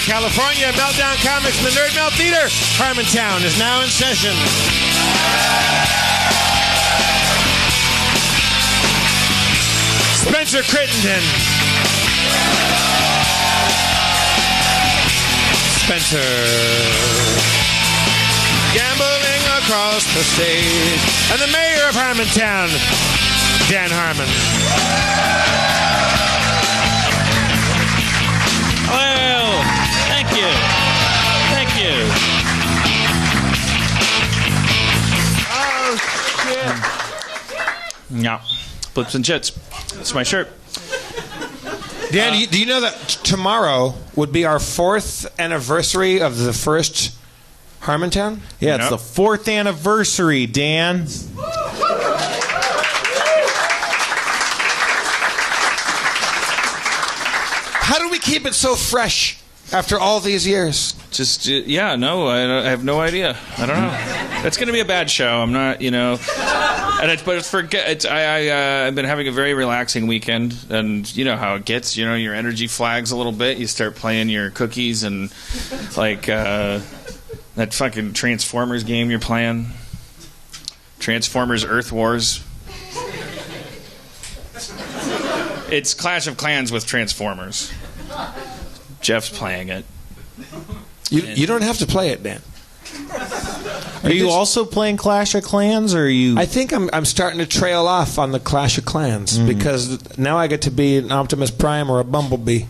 California. Meltdown Comics in the Nerdmelt Theater. Harmontown is now in session. Spencer Crittenden. Spencer. Gambling across the stage. And the mayor of Harmontown, Dan Harmon. Hello. Thank you. Thank you. Oh, shit. Yeah. Blips and chits. That's my shirt. Dan, do you know that tomorrow would be our 4th anniversary of the first Harmontown? Yeah, it's the 4th anniversary, Dan. How do we keep it so fresh after all these years? Just, I have no idea. I don't know. It's going to be a bad show. I'm not, I've been having a very relaxing weekend, and you know how it gets. You know, your energy flags a little bit. You start playing your cookies and, that fucking Transformers game you're playing. Transformers Earth Wars. It's Clash of Clans with Transformers. Jeff's playing it. You don't have to play it, Dan. Are you also playing Clash of Clans, or are you? I think I'm starting to trail off on the Clash of Clans because now I get to be an Optimus Prime or a Bumblebee.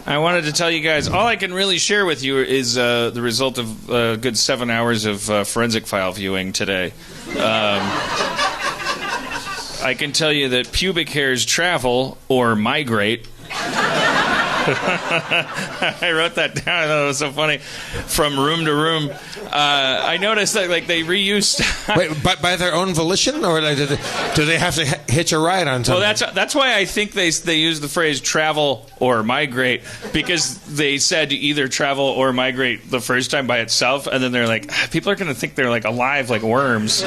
I wanted to tell you guys, all I can really share with you is the result of a good 7 hours of forensic file viewing today. I can tell you that pubic hairs travel or migrate. I wrote that down. I thought it was so funny. From room to room. I noticed that they reused. Wait, but by their own volition, or do they have to hitch a ride on something? Well, that's why I think they use the phrase travel or migrate, because they said either travel or migrate the first time by itself, and then they're like, people are going to think they're alive like worms.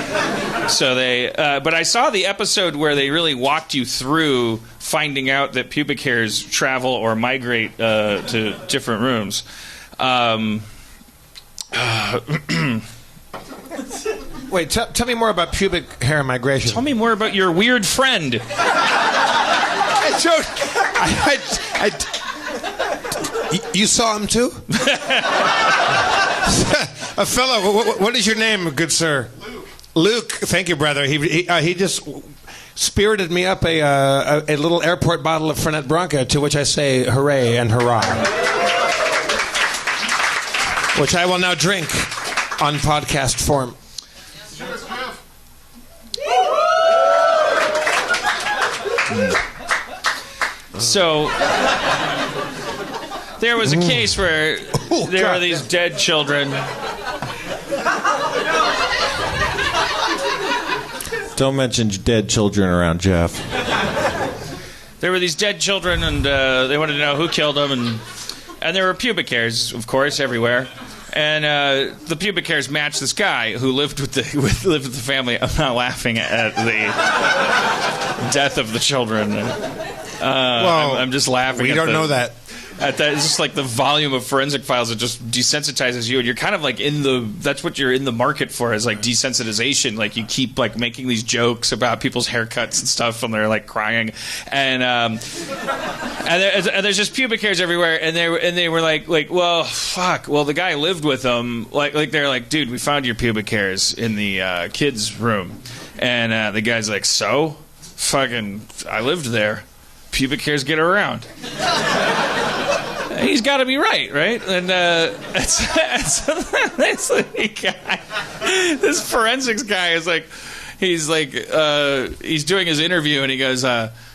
So they. But I saw the episode where they really walked you through finding out that pubic hairs travel or migrate to different rooms. Wait, tell me more about pubic hair migration. Tell me more about your weird friend. You saw him too? A fellow. What is your name, good sir? Luke. Thank you, brother. He just spirited me up a little airport bottle of Fernet Branca, to which I say hooray and hurrah, which I will now drink on podcast form. So there was a case where there are these dead children. Don't mention dead children around Jeff. There were these dead children, and they wanted to know who killed them, and there were pubic hairs, of course, everywhere. And the pubic hairs matched this guy who lived with the family. I'm not laughing at the death of the children. I'm just laughing. We don't know that. At that, it's just like the volume of forensic files that just desensitizes you, and you're kind of that's what you're in the market for, is desensitization. You keep making these jokes about people's haircuts and stuff, and they're crying, and there's just pubic hairs everywhere, and they were like, well, fuck, well, the guy lived with them, they're like, dude, we found your pubic hairs in the kids' room, and the guy's like, so, fucking, I lived there, pubic hairs get around. He's got to be right? And this forensics guy is he's doing his interview, and he goes,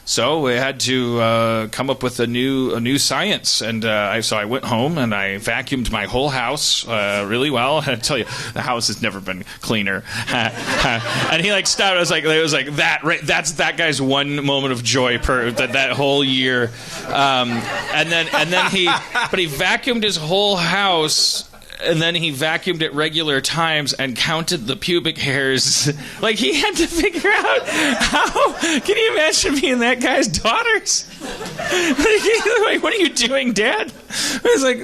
so we had to come up with a new science, and so I went home and I vacuumed my whole house really well. And I tell you, the house has never been cleaner. And he stopped. It was like that. Right, that's that guy's one moment of joy per that whole year. And then he vacuumed his whole house. And then he vacuumed at regular times and counted the pubic hairs. He had to figure out how. Can you imagine being that guy's daughters? Like, what are you doing, Dad? It's like,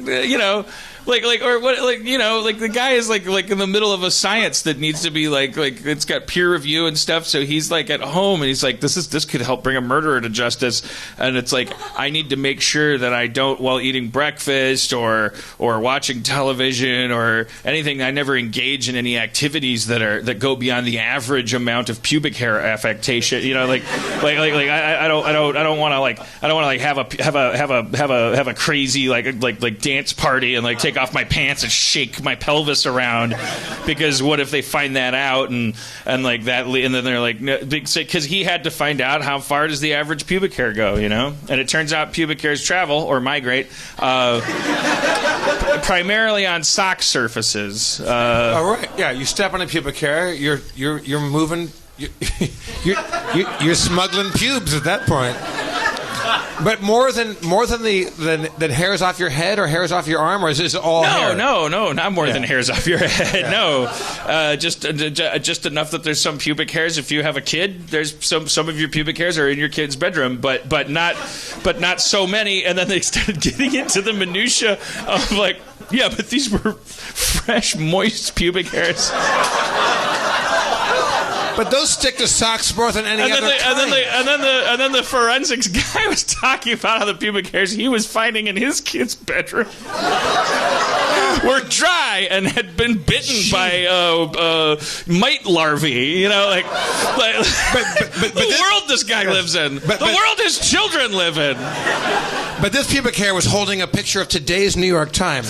like the guy is like in the middle of a science that needs to be like it's got peer review and stuff. So he's like at home and he's like, this could help bring a murderer to justice. And it's like, I need to make sure that I don't, while eating breakfast or watching television or anything, I never engage in any activities that go beyond the average amount of pubic hair affectation. I don't want to have a crazy like dance party and like take off my pants and shake my pelvis around, because what if they find that out and like that, and then they're like, because he had to find out how far does the average pubic hair go, and it turns out pubic hairs travel or migrate primarily on sock surfaces. All right, yeah, you step on a pubic hair, you're moving, you're smuggling pubes at that point. But more than hairs off your head or hairs off your arm, or is this all hair? No, not more than hairs off your head. Yeah. No, just enough that there's some pubic hairs. If you have a kid, there's some of your pubic hairs are in your kid's bedroom, but not so many. And then they started getting into the minutia of like, yeah, but these were fresh, moist pubic hairs. But those stick to socks more than any other kind. And then the forensics guy was talking about how the pubic hairs he was finding in his kid's bedroom were dry and had been bitten by mite larvae. But the world this guy lives in. The world his children live in. But this pubic hair was holding a picture of today's New York Times.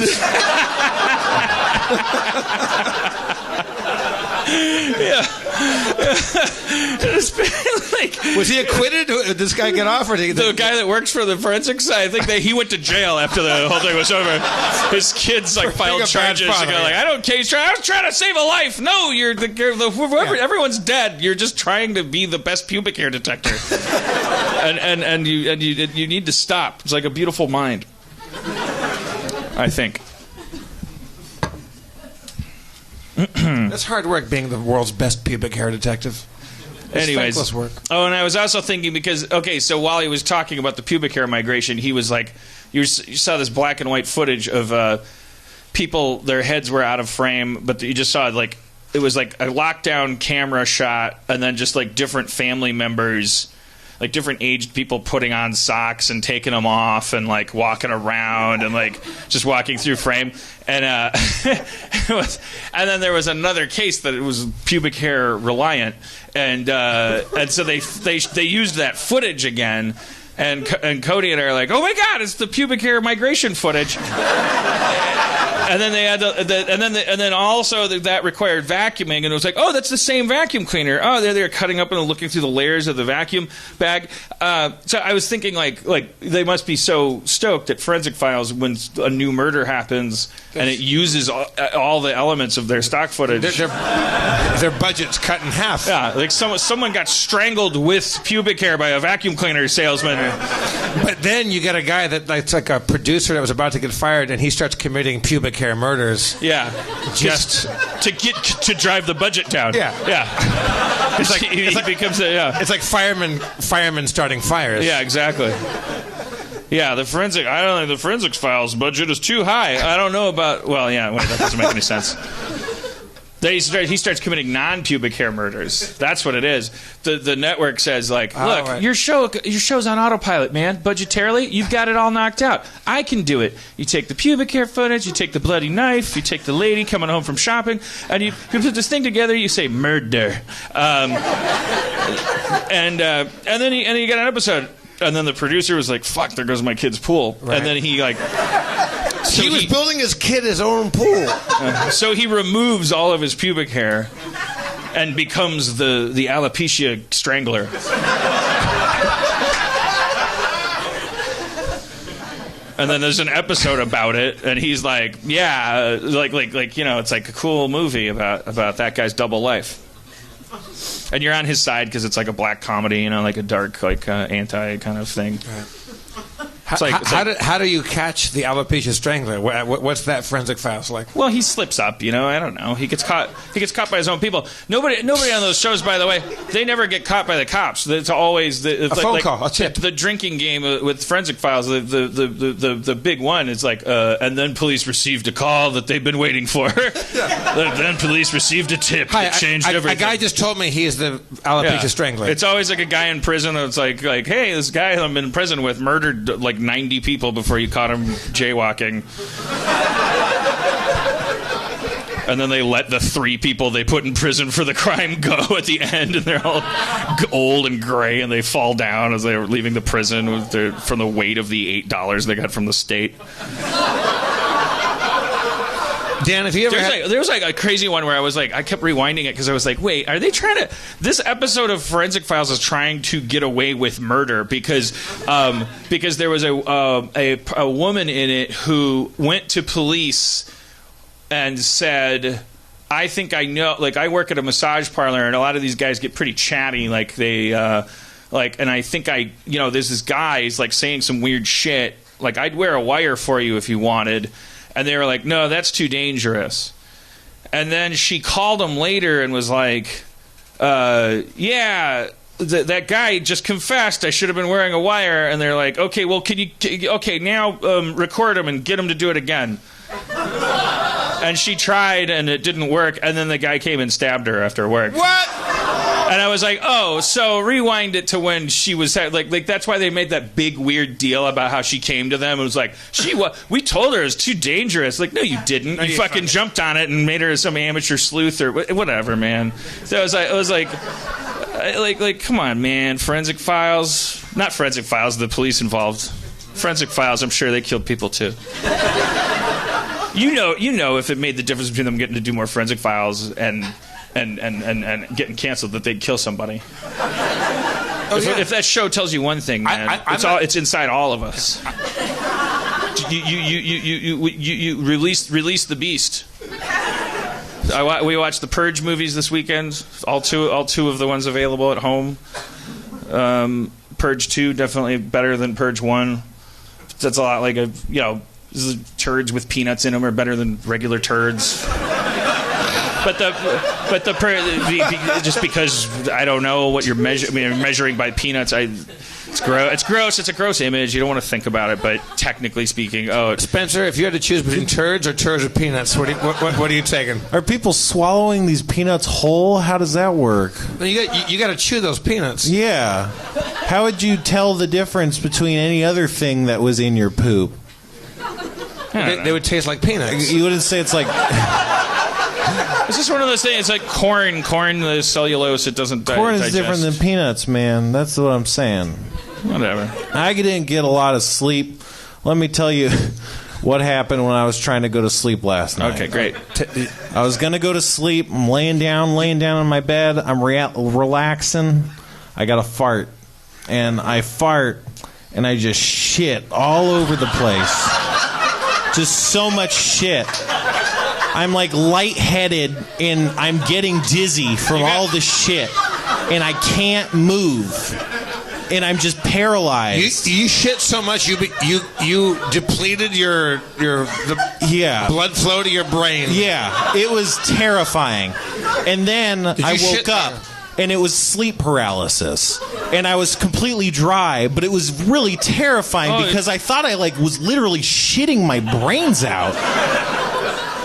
Yeah. Was he acquitted? Did this guy get off? Or did the guy that works for the forensics? I think that he went to jail after the whole thing was over. His kids filed charges. And go like, I don't care. I was trying to save a life. No, everyone's dead. You're just trying to be the best pubic hair detector. and you need to stop. It's like a beautiful mind, I think. That's hard work being the world's best pubic hair detective. Anyways, thankless work. Oh, and I was also thinking because so while he was talking about the pubic hair migration, he was like, you saw this black and white footage of people, their heads were out of frame, but you just saw like it was like a lockdown camera shot, and then just like different family members, like different aged people putting on socks and taking them off and like walking around and like just walking through frame. And and then there was another case that it was pubic hair reliant, and so they used that footage again. And Cody and I are like, oh my God, it's the pubic hair migration footage. And then they had and then also that required vacuuming, and it was like, oh, that's the same vacuum cleaner. Oh, they're cutting up and looking through the layers of the vacuum bag. So I was thinking like they must be so stoked at Forensic Files when a new murder happens and it uses all the elements of their stock footage. Their budget's cut in half. Yeah, like someone got strangled with pubic hair by a vacuum cleaner salesman. But then you get a guy that's like a producer that was about to get fired, and he starts committing pubic hair murders. Yeah, just to drive the budget down. Yeah. It's like he becomes It's like firemen starting fires. Yeah, exactly. Yeah, I don't think the Forensics Files budget is too high. I don't know about. Well, yeah, that doesn't make any sense. He starts committing non-pubic hair murders. That's what it is. The network says, like, look, right. your show's on autopilot, man. Budgetarily, you've got it all knocked out. I can do it. You take the pubic hair footage, you take the bloody knife, you take the lady coming home from shopping, and you put this thing together. You say murder, and then you get an episode, and then the producer was like, "Fuck, there goes my kid's pool," right. And then he like. So he was building his kid his own pool. So he removes all of his pubic hair and becomes the alopecia strangler. And then there's an episode about it, and he's like, yeah, like it's like a cool movie about that guy's double life. And you're on his side because it's like a black comedy, like a dark, like anti kind of thing. Right. How do you catch the alopecia strangler? What's that forensic files like? Well, he slips up, I don't know. He gets caught by his own people. Nobody on those shows, by the way, they never get caught by the cops. It's always a phone call, a tip. The drinking game with forensic files. The big one is like, and then police received a call that they've been waiting for. Then police received a tip that changed everything. A guy just told me he's the alopecia strangler. It's always like a guy in prison that's like, hey, this guy I'm in prison with murdered like 90 people before you caught him jaywalking. And then they let the 3 people they put in prison for the crime go at the end, and they're all old and gray, and they fall down as they're leaving the prison from the weight of the $8 they got from the state. Dan, if you ever there was like a crazy one where I kept rewinding it because I was like, wait, are they trying to? This episode of Forensic Files is trying to get away with murder because there was a woman in it who went to police and said, I think I know, like, I work at a massage parlor and a lot of these guys get pretty chatty, like they and I think there's this guy, he's like saying some weird shit, like, I'd wear a wire for you if you wanted. And they were like, no, that's too dangerous. And then she called him later and was like, that guy just confessed I should have been wearing a wire. And they're like, okay, well, now record him and get him to do it again. And she tried, and it didn't work. And then the guy came and stabbed her after work. What? And I was like, oh, so rewind it to when she was like that's why they made that big weird deal about how she came to them. It was like, we told her it was too dangerous. Like, no, you didn't. You fucking jumped on it and made her some amateur sleuth or whatever, man. So I was like, come on, man. Forensic Files, not Forensic Files, the police involved. Forensic Files, I'm sure they killed people too. You know, if it made the difference between them getting to do more Forensic Files and getting canceled, that they'd kill somebody. If that show tells you one thing, man, it's inside all of us. You release the beast. We watched the Purge movies this weekend. All two of the ones available at home. Purge 2 definitely better than Purge 1. That's a lot like turds with peanuts in them are better than regular turds. Just because I don't know what you're measuring by peanuts, it's gross. It's gross. It's a gross image. You don't want to think about it, but technically speaking, Spencer, if you had to choose between turds or peanuts, what are you taking? Are people swallowing these peanuts whole? How does that work? You got to chew those peanuts. Yeah. How would you tell the difference between any other thing that was in your poop? They would taste like peanuts. You wouldn't say it's like. It's just one of those things. It's like corn. Corn, the cellulose, it doesn't Corn is digest. different than peanuts, man. That's what I'm saying. Whatever. I didn't get a lot of sleep. Let me tell you what happened when I was trying to go to sleep last night. Okay, great. I was going to go to sleep. I'm laying down on my bed. I'm relaxing. I got a fart. And I fart, and I just shit all over the place. Just so much shit. I'm like lightheaded, and I'm getting dizzy from all the shit, and I can't move, and I'm just paralyzed. You shit so much you depleted the blood flow to your brain. Yeah, it was terrifying. And then I woke up, and it was sleep paralysis, and I was completely dry, but it was really terrifying because I thought I was literally shitting my brains out.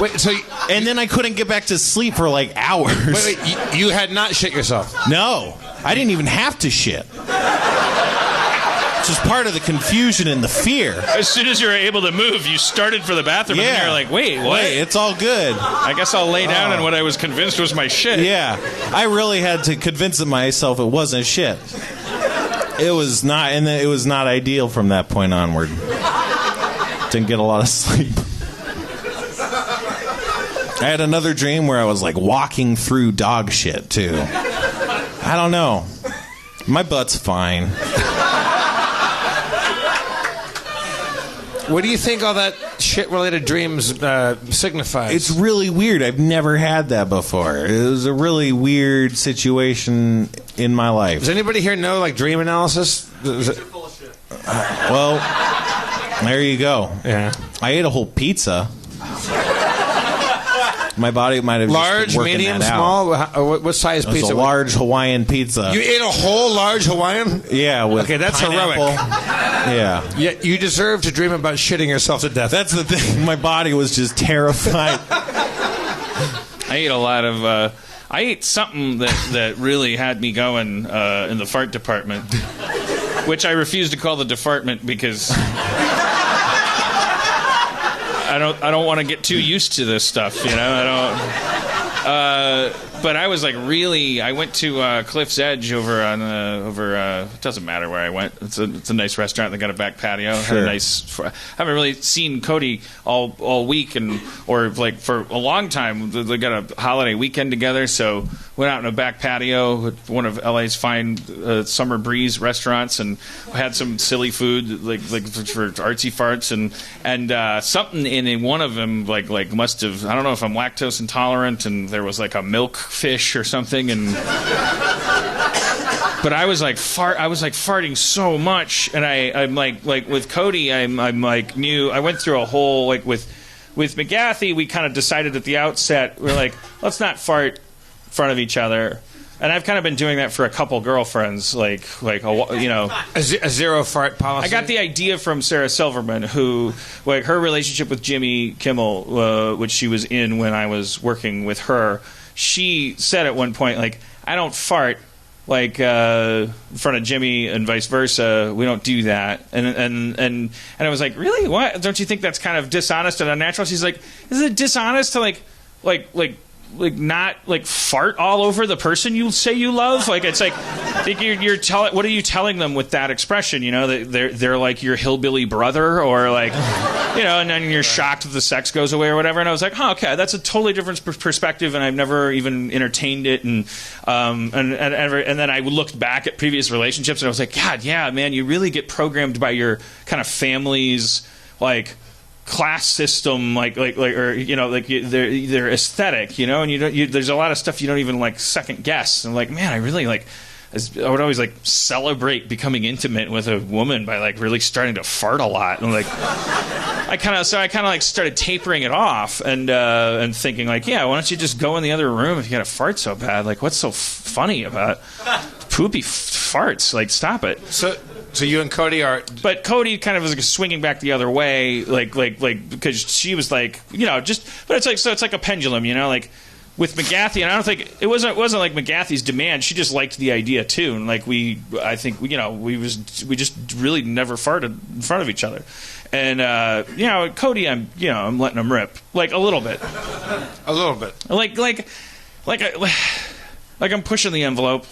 Wait, and then I couldn't get back to sleep for hours. Wait, you had not shit yourself? No, I didn't even have to shit. It's just part of the confusion and the fear. As soon as you were able to move, you started for the bathroom, and then you're like, wait, what? Wait, it's all good. I guess I'll lay down, and what I was convinced was my shit. Yeah, I really had to convince myself it wasn't shit. It was not, and it was not ideal from that point onward. Didn't get a lot of sleep. I had another dream where I was walking through dog shit too. I don't know. My butt's fine. What do you think all that shit-related dreams signifies? It's really weird. I've never had that before. It was a really weird situation in my life. Does anybody here know dream analysis? Well, There you go. Yeah. I ate a whole pizza. My body might have large, just been working medium, that out. small. What size It was pizza? a large Hawaiian pizza. You ate a whole large Hawaiian? Yeah. With Okay, that's pineapple. heroic. Yeah. Yeah, you deserve to dream about shitting yourself to death. That's the thing. My body was just terrified. I ate a lot of. I ate something that really had me going in the fart department, which I refuse to call the department because I don't want to get too used to this stuff, you know. I don't. But I was like really. I went to Cliff's Edge over on it doesn't matter where I went. It's a nice restaurant. They got a back patio. Sure. Had a nice. I haven't really seen Cody all week or like for a long time. They got a holiday weekend together, so went out in a back patio at one of LA's fine summer breeze restaurants and had some silly food like for artsy farts and something in one of them like must have, I don't know if I'm lactose intolerant, and there was like a milk fish or something, and but I was like farting so much, and I'm like with Cody I'm like new. I went through a whole like with McGathy, we kind of decided at the outset, we're like, let's not fart in front of each other. And I've kind of been doing that for a couple girlfriends, like you know, a zero fart policy. I got the idea from Sarah Silverman, who, like, her relationship with Jimmy Kimmel, which she was in when I was working with her. She said at one point, like, I don't fart like in front of Jimmy and vice versa. We don't do that. And I was like, really? What? Don't you think that's kind of dishonest and unnatural? She's like, is it dishonest to like not like fart all over the person you say you love? Like, it's like you're telling, what are you telling them with that expression? You know, that they're like your hillbilly brother, or like, you know, and then you're shocked if the sex goes away or whatever. And I was like, okay, that's a totally different perspective, and I've never even entertained it. And then I looked back at previous relationships, and I was like, God, yeah, man, you really get programmed by your kind of family's like class system, or you know, like their aesthetic, you know, and there's a lot of stuff you don't even like second guess. And like, man, I really like. I would always like celebrate becoming intimate with a woman by like really starting to fart a lot, and like I kind of like started tapering it off and thinking like, yeah, why don't you just go in the other room if you got to fart so bad? Like, what's so funny about poopy farts? Like, stop it. So you and Cody are... But Cody kind of was like swinging back the other way, like because she was like, you know, just... But it's like, so it's like a pendulum, you know, like with McGathy, and I don't think... It wasn't like McGathy's demand. She just liked the idea, too. And like I think, you know, we just really never farted in front of each other. And, you know, Cody, I'm letting him rip. Like, a little bit. A little bit. Like I'm pushing the envelope.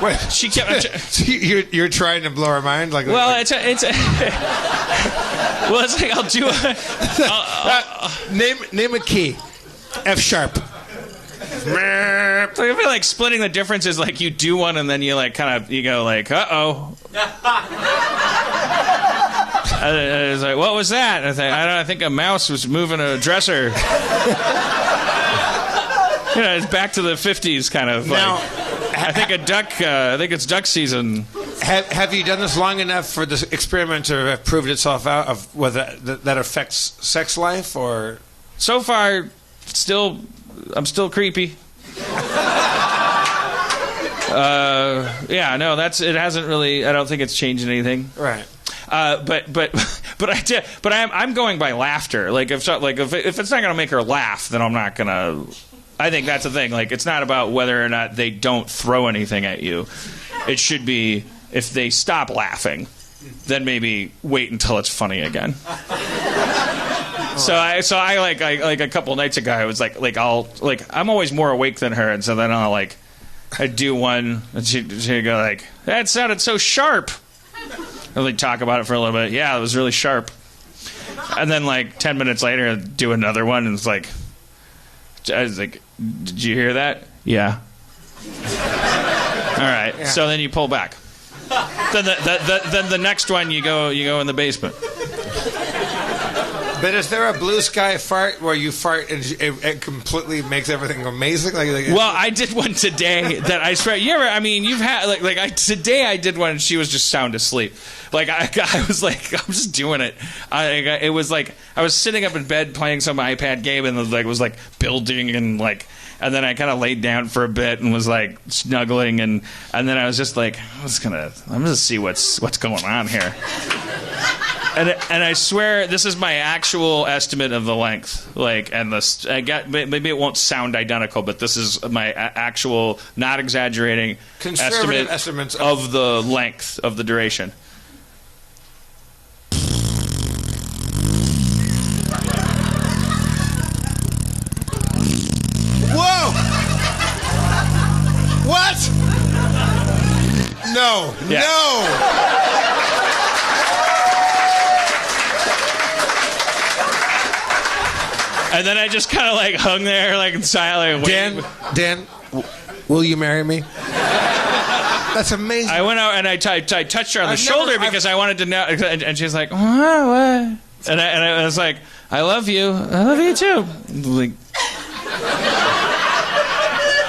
Wait, she kept. You're trying to blow her mind, like. Well, it's it's like I'll do. Name a key. F sharp. I feel like splitting the difference is like you do one and then you like kind of you go like uh-oh. I was like, what was that? I think a mouse was moving a dresser. You know, it's back to the 50s kind of. Now, I think it's duck season. Have you done this long enough for this experiment to have proved itself out of whether that affects sex life, or? So far, I'm still creepy. Yeah, no, it hasn't really. I don't think it's changed anything. Right. But I'm going by laughter. Like if it's not going to make her laugh, then I'm not going to. I think that's the thing. Like, it's not about whether or not they don't throw anything at you. It should be if they stop laughing, then maybe wait until it's funny again. So I like a couple nights ago, I was like I'm always more awake than her, and so then I'd do one, and she'd go like, that sounded so sharp. And we'd talk about it for a little bit. Yeah, it was really sharp. And then like 10 minutes later, I'd do another one, and it's like, I was like, did you hear that? Yeah. All right. Yeah. So then you pull back. Then the next one you go in the basement. But is there a blue sky fart where you fart and it completely makes everything amazing? Well, I did one today that I swear. You've had today I did one and she was just sound asleep. Like I was like, I'm just doing it. It was like I was sitting up in bed playing some iPad game and was like building and then I kind of laid down for a bit and was like snuggling and then I was just like, I'm gonna see what's going on here. And I swear this is my actual estimate of the length. Maybe it won't sound identical, but this is my actual, not exaggerating, conservative estimates of the length of the duration. Whoa! What? No. Yeah. No. And then I just kind of hung there in silence. Dan, will you marry me? That's amazing. I went out and I touched her on the shoulder because I wanted to know. And she's like, what? And I was like, I love you. I love you too.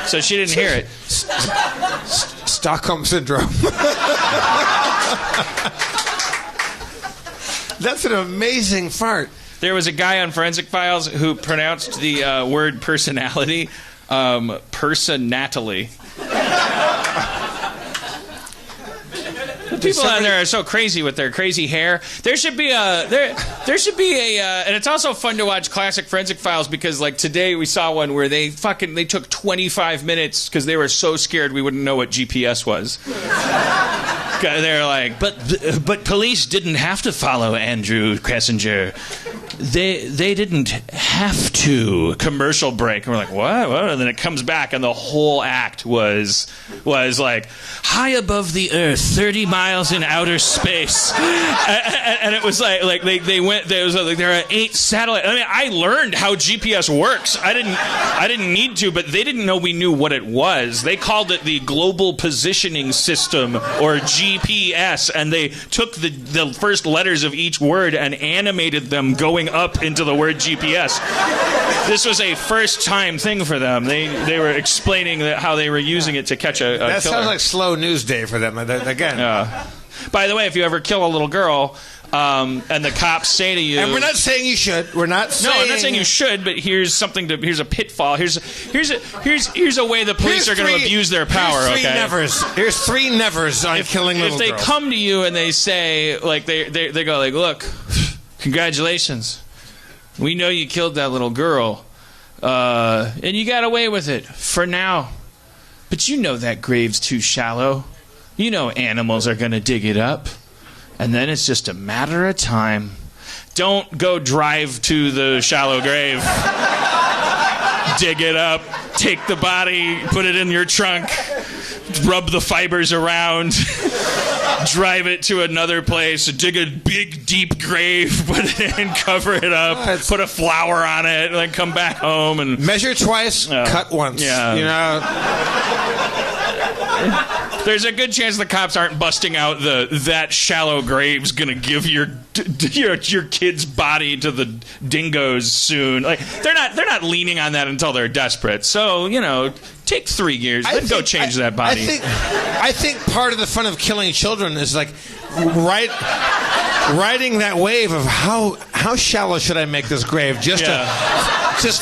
So she didn't hear it. Stockholm Syndrome. That's an amazing fart. There was a guy on Forensic Files who pronounced the word personality personatally. People out there are so crazy with their crazy hair. There should be a and it's also fun to watch classic Forensic Files because today we saw one where they took 25 minutes because they were so scared we wouldn't know what GPS was. They're like, but police didn't have to follow Andrew Kessinger. They didn't have to. Commercial break. And we're like, what? And then it comes back, and the whole act was like, high above the earth, 30 miles in outer space. And it was like they went. There are 8 satellites. I mean, I learned how GPS works. I didn't need to, but they didn't know we knew what it was. They called it the Global Positioning System, or GPS, and they took the first letters of each word and animated them going up into the word GPS. This was a first-time thing for them. They were explaining how they were using it to catch a That killer. sounds like slow news day for them. Again. By the way, if you ever kill a little girl, and the cops say to you, and we're not saying you should. We're not saying. No, I'm not saying you should. But here's a pitfall. Here's a way the police are going to abuse their power. Here's three nevers. Here's 3 nevers on killing little girls. If they come to you and they say they go look, congratulations, we know you killed that little girl, and you got away with it for now, but you know that grave's too shallow. You know animals are going to dig it up. And then it's just a matter of time. Don't go drive to the shallow grave. Dig it up. Take the body. Put it in your trunk. Rub the fibers around. Drive it to another place. Dig a big, deep grave. Put it in. Cover it up. Put a flower on it. And then come back home and measure twice. Cut once. Yeah. You know. There's a good chance the cops aren't busting out that shallow grave's gonna give your kid's body to the dingoes soon. They're not leaning on that until they're desperate. So take 3 years, then go change that body. I think part of the fun of killing children is riding that wave of how shallow should I make this grave just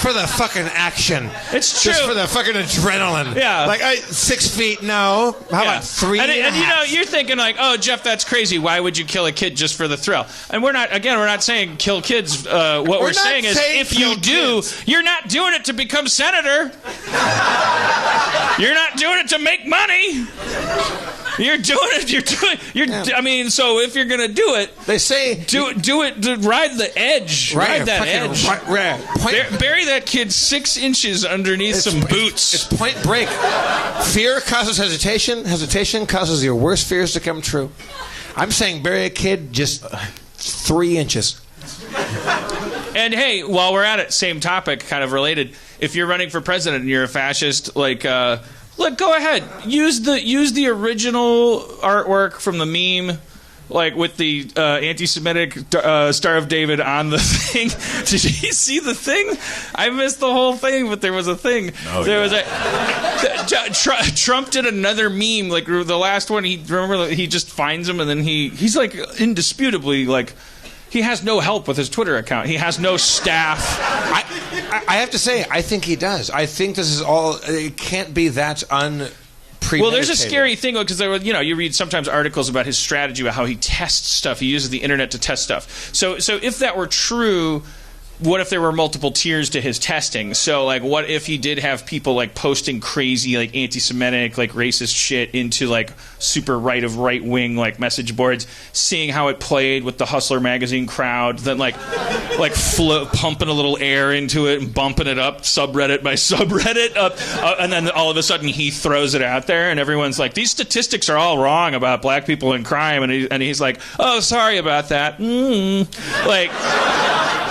for the fucking action. It's true. Just for the fucking adrenaline. Yeah. 6 feet, no. How about 3 and a half? You're thinking oh, Jeff, that's crazy. Why would you kill a kid just for the thrill? And we're not saying kill kids. What we're saying is if you do, you're not doing it to become senator. You're not doing it to make money. You're doing it. I mean, so if you're gonna do it, they say do it to ride the edge. Ride that edge. Bury that kid 6 inches underneath some boots. It's point break. Fear causes hesitation. Hesitation causes your worst fears to come true. I'm saying bury a kid just 3 inches. And hey, while we're at it, same topic, kind of related. If you're running for president and you're a fascist, look, go ahead. Use the original artwork from the meme. like with the anti-Semitic Star of David on the thing. Did you see the thing? I missed the whole thing, but there was a thing. Trump did another meme, like the last one. He just finds him, and then he's like indisputably like. He has no help with his Twitter account. He has no staff. I have to say, I think he does. I think this is all. It can't be that unpremeditated. Well, there's a scary thing because you read sometimes articles about his strategy about how he tests stuff. He uses the internet to test stuff. So if that were true. What if there were multiple tiers to his testing? So, like, what if he did have people, like, posting crazy, like, anti-Semitic, like, racist shit into, like, super right-wing, like, message boards, seeing how it played with the Hustler magazine crowd, then, like pumping a little air into it and bumping it up, subreddit by subreddit, and then all of a sudden he throws it out there, and everyone's like, these statistics are all wrong about black people in crime, and he's like, oh, sorry about that.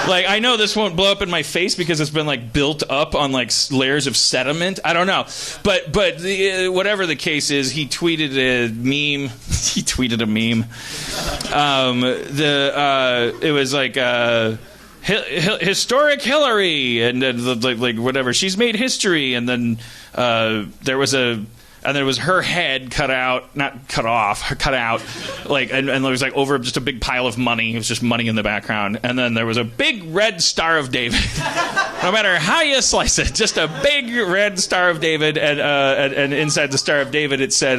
Like, I know this won't blow up in my face because it's been, like, built up on, like, layers of sediment. I don't know. But whatever the case is, he tweeted a meme. He tweeted a meme. It was, like, historic Hillary, and then, like, whatever. She's made history, and then there was her head cut out, not cut off, cut out, like, and there was like over just a big pile of money. It was just money in the background, and then there was a big red Star of David. No matter how you slice it, just a big red Star of David, and inside the Star of David it said,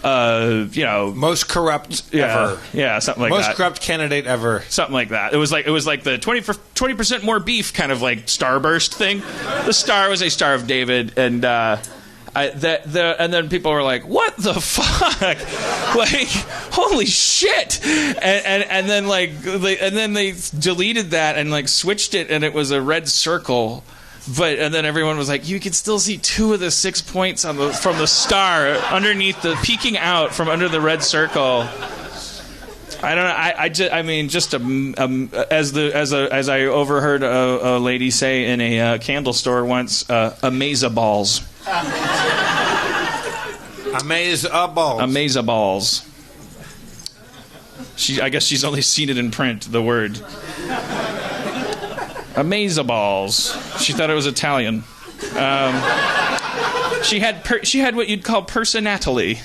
most corrupt ever. Yeah, something like that. Most corrupt candidate ever. Something like that. It was like the 20% more beef kind of like starburst thing. The star was a Star of David, and. And then people were like, "What the fuck? Like, holy shit!" And then they deleted that and like switched it, and it was a red circle. And then everyone was like, "You can still see 2 of the 6 points from the star underneath peeking out from under the red circle." I don't know. As I overheard a lady say in a candle store once, "Amaze-a-balls." Amaze-a-balls. Amaze-a-balls. I guess she's only seen it in print. The word. Amaze-a-balls. She thought it was Italian. She had what you'd call personality.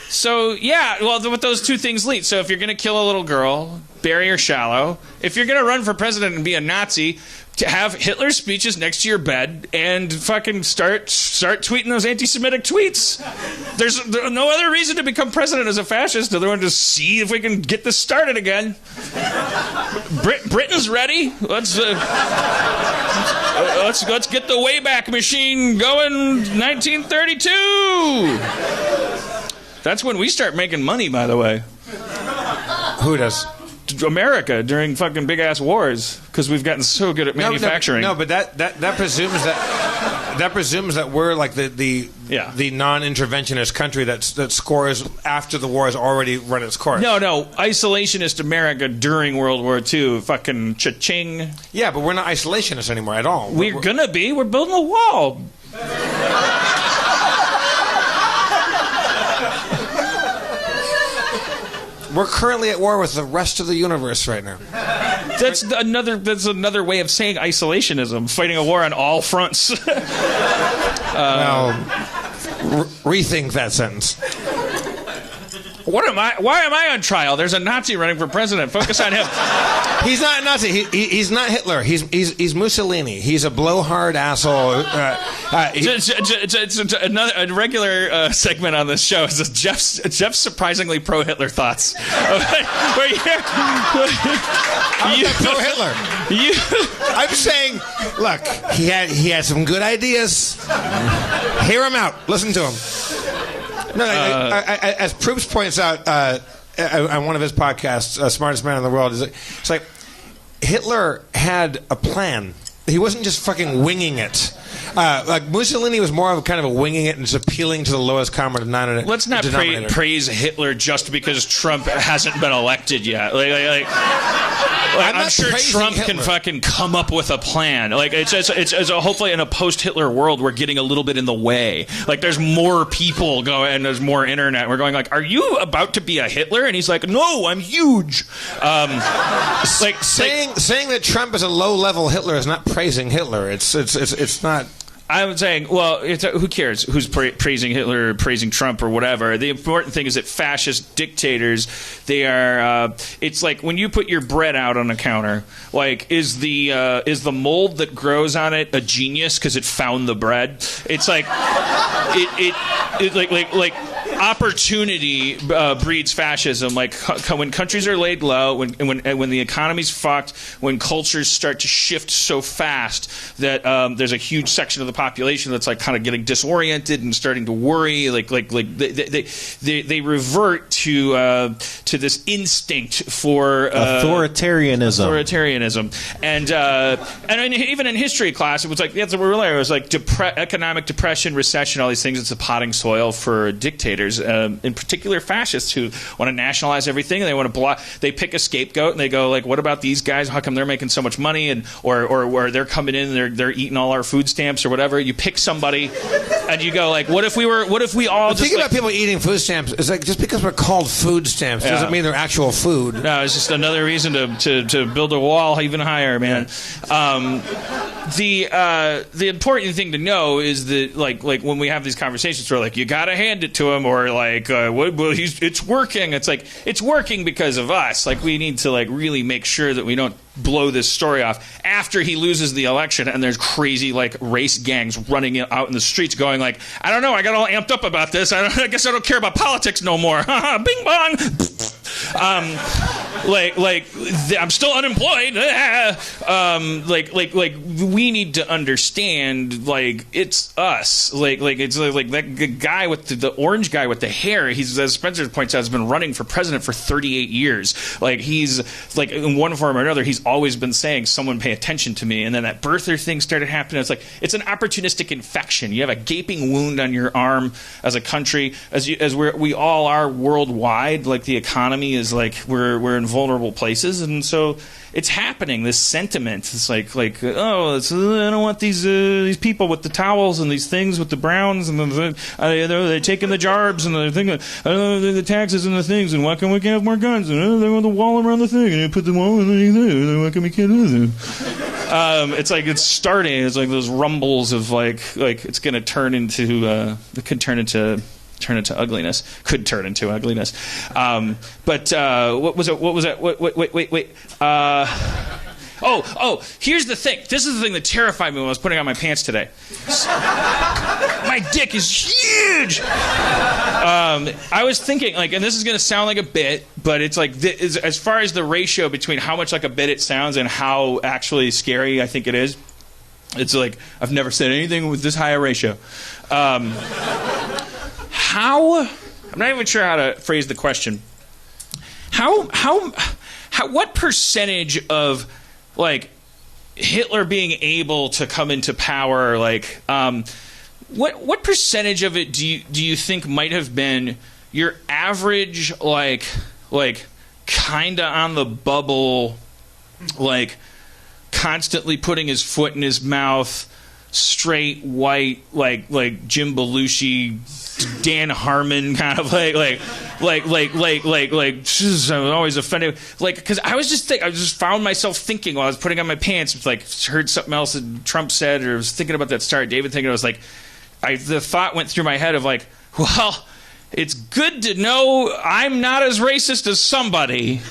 So, yeah, well, what those 2 things lead. So if you're going to kill a little girl, bury her shallow. If you're going to run for president and be a Nazi, to have Hitler's speeches next to your bed and fucking start tweeting those anti-Semitic tweets. There's no other reason to become president as a fascist other than to see if we can get this started again. Britain's ready. Let's get the Wayback Machine going. 1932. That's when we start making money, by the way. Who does? America during fucking big ass wars because we've gotten so good at manufacturing. No, but that presumes that we're like the non-interventionist country that scores after the war has already run its course. No, isolationist America during World War II, fucking cha-ching. Yeah, but we're not isolationists anymore at all. We're gonna be. We're building a wall. We're currently at war with the rest of the universe right now. That's another way of saying isolationism, fighting a war on all fronts. Rethink that sentence. Why am I on trial? There's a Nazi running for president. Focus on him. He's not a Nazi. He's not Hitler. He's Mussolini. He's a blowhard asshole. It's a regular segment on this show is Jeff's surprisingly pro-Hitler thoughts. Pro-Hitler. I'm saying, look, he had some good ideas. Hear him out. Listen to him. No, as Proops points out on one of his podcasts, Smartest Man in the World, it's like Hitler had a plan. He wasn't just fucking winging it. Like Mussolini was more of kind of a winging it and just appealing to the lowest common denominator. Let's not praise Hitler just because Trump hasn't been elected yet. I'm sure Trump can fucking come up with a plan. Like it's hopefully in a post-Hitler world we're getting a little bit in the way. Like there's more people going and there's more internet. We're going like, are you about to be a Hitler? And he's like, no, I'm huge. Saying that Trump is a low-level Hitler is not praising Hitler. It's not. I'm saying, well, who cares who's praising Hitler or praising Trump or whatever? The important thing is that fascist dictators, they are. It's like when you put your bread out on a counter. Like, is the mold that grows on it a genius because it found the bread? It's like like opportunity breeds fascism. Like when countries are laid low, when the economy's fucked, when cultures start to shift so fast that there's a huge section of the population that's like kind of getting disoriented and starting to worry. Like they revert to this instinct for authoritarianism. And even in history class, it was like it was like economic depression, recession, all these things. It's a potting soil for dictators. In particular fascists who want to nationalize everything and they want to they pick a scapegoat and they go like, what about these guys? How come they're making so much money? And or they're coming in and they're eating all our food stamps or whatever. You pick somebody and you go like, what if we all just think about people eating food stamps? It's like just because we're called food stamps doesn't mean they're actual food. No, it's just another reason to build a wall even higher, man. The important thing to know is that like when we have these conversations, we're like, you got to hand it to him, or like, it's working. It's like it's working because of us. Like we need to like really make sure that we don't blow this story off after he loses the election and there's crazy like race gangs running out in the streets going like, I don't know, I got all amped up about this. I guess I don't care about politics no more. Bing bong. I'm still unemployed. We need to understand like it's us. It's like that guy with the orange guy with the hair. He's, as Spencer points out, has been running for president for 38 years. Like he's like in one form or another, he's always been saying, "Someone pay attention to me." And then that birther thing started happening. It's like it's an opportunistic infection. You have a gaping wound on your arm as a country, as we all are worldwide. Like the economy is like we're in vulnerable places, and so it's happening. This sentiment, it's like I don't want these people with the towels and these things with the browns and they're taking the jarbs and they're thinking the taxes and the things, and why can't we have more guns? And they want the wall around the thing and you put the wall underneath it. Why can we can't do that? It's like it's starting. It's like those rumbles of like it's going to turn into turn into ugliness. Could turn into ugliness. But what was it? Wait. Here's the thing. This is the thing that terrified me when I was putting on my pants today. My dick is huge. I was thinking, like, and this is going to sound like a bit, but it's like, as far as the ratio between how much like a bit it sounds and how actually scary I think it is, it's like, I've never said anything with this high a ratio. I'm not even sure how to phrase the question. What percentage of like Hitler being able to come into power, like what percentage of it do you think might have been your average like kinda on the bubble, like constantly putting his foot in his mouth, straight white like Jim Belushi, Dan Harmon kind of like I'm always offended, like, because I just found myself thinking while I was putting on my pants, like heard something else that Trump said, or was thinking about that Star David thing, and I was like, the thought went through my head of like, well, it's good to know I'm not as racist as somebody.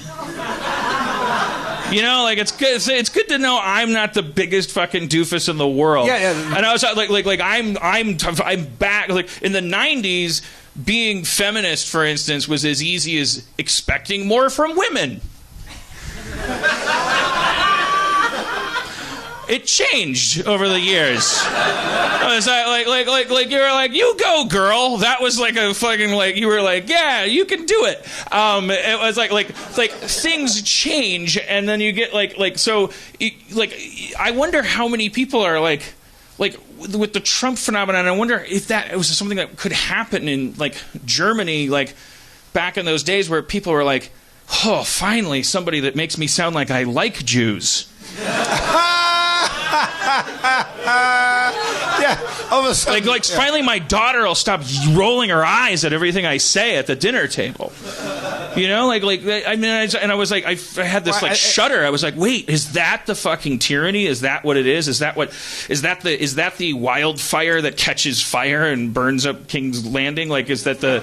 You know, like it's good to know I'm not the biggest fucking doofus in the world. Yeah. And I was like I'm back. Like in the 90s, being feminist, for instance, was as easy as expecting more from women. It changed over the years. Was like you were like, you go, girl. That was like a fucking like, you were like, yeah, you can do it. It was like things change, and then you get like so like I wonder how many people are like like with the Trump phenomenon, I wonder if that was something that could happen in like Germany, like back in those days where people were like, oh, finally somebody that makes me sound like I like Jews. Yeah, all of a sudden, like finally my daughter will stop rolling her eyes at everything I say at the dinner table. You know, like I mean, I was like, I had this like shudder. I was like, wait, is that the fucking tyranny? Is that what it is? Is that the wildfire that catches fire and burns up King's Landing? Like, it's the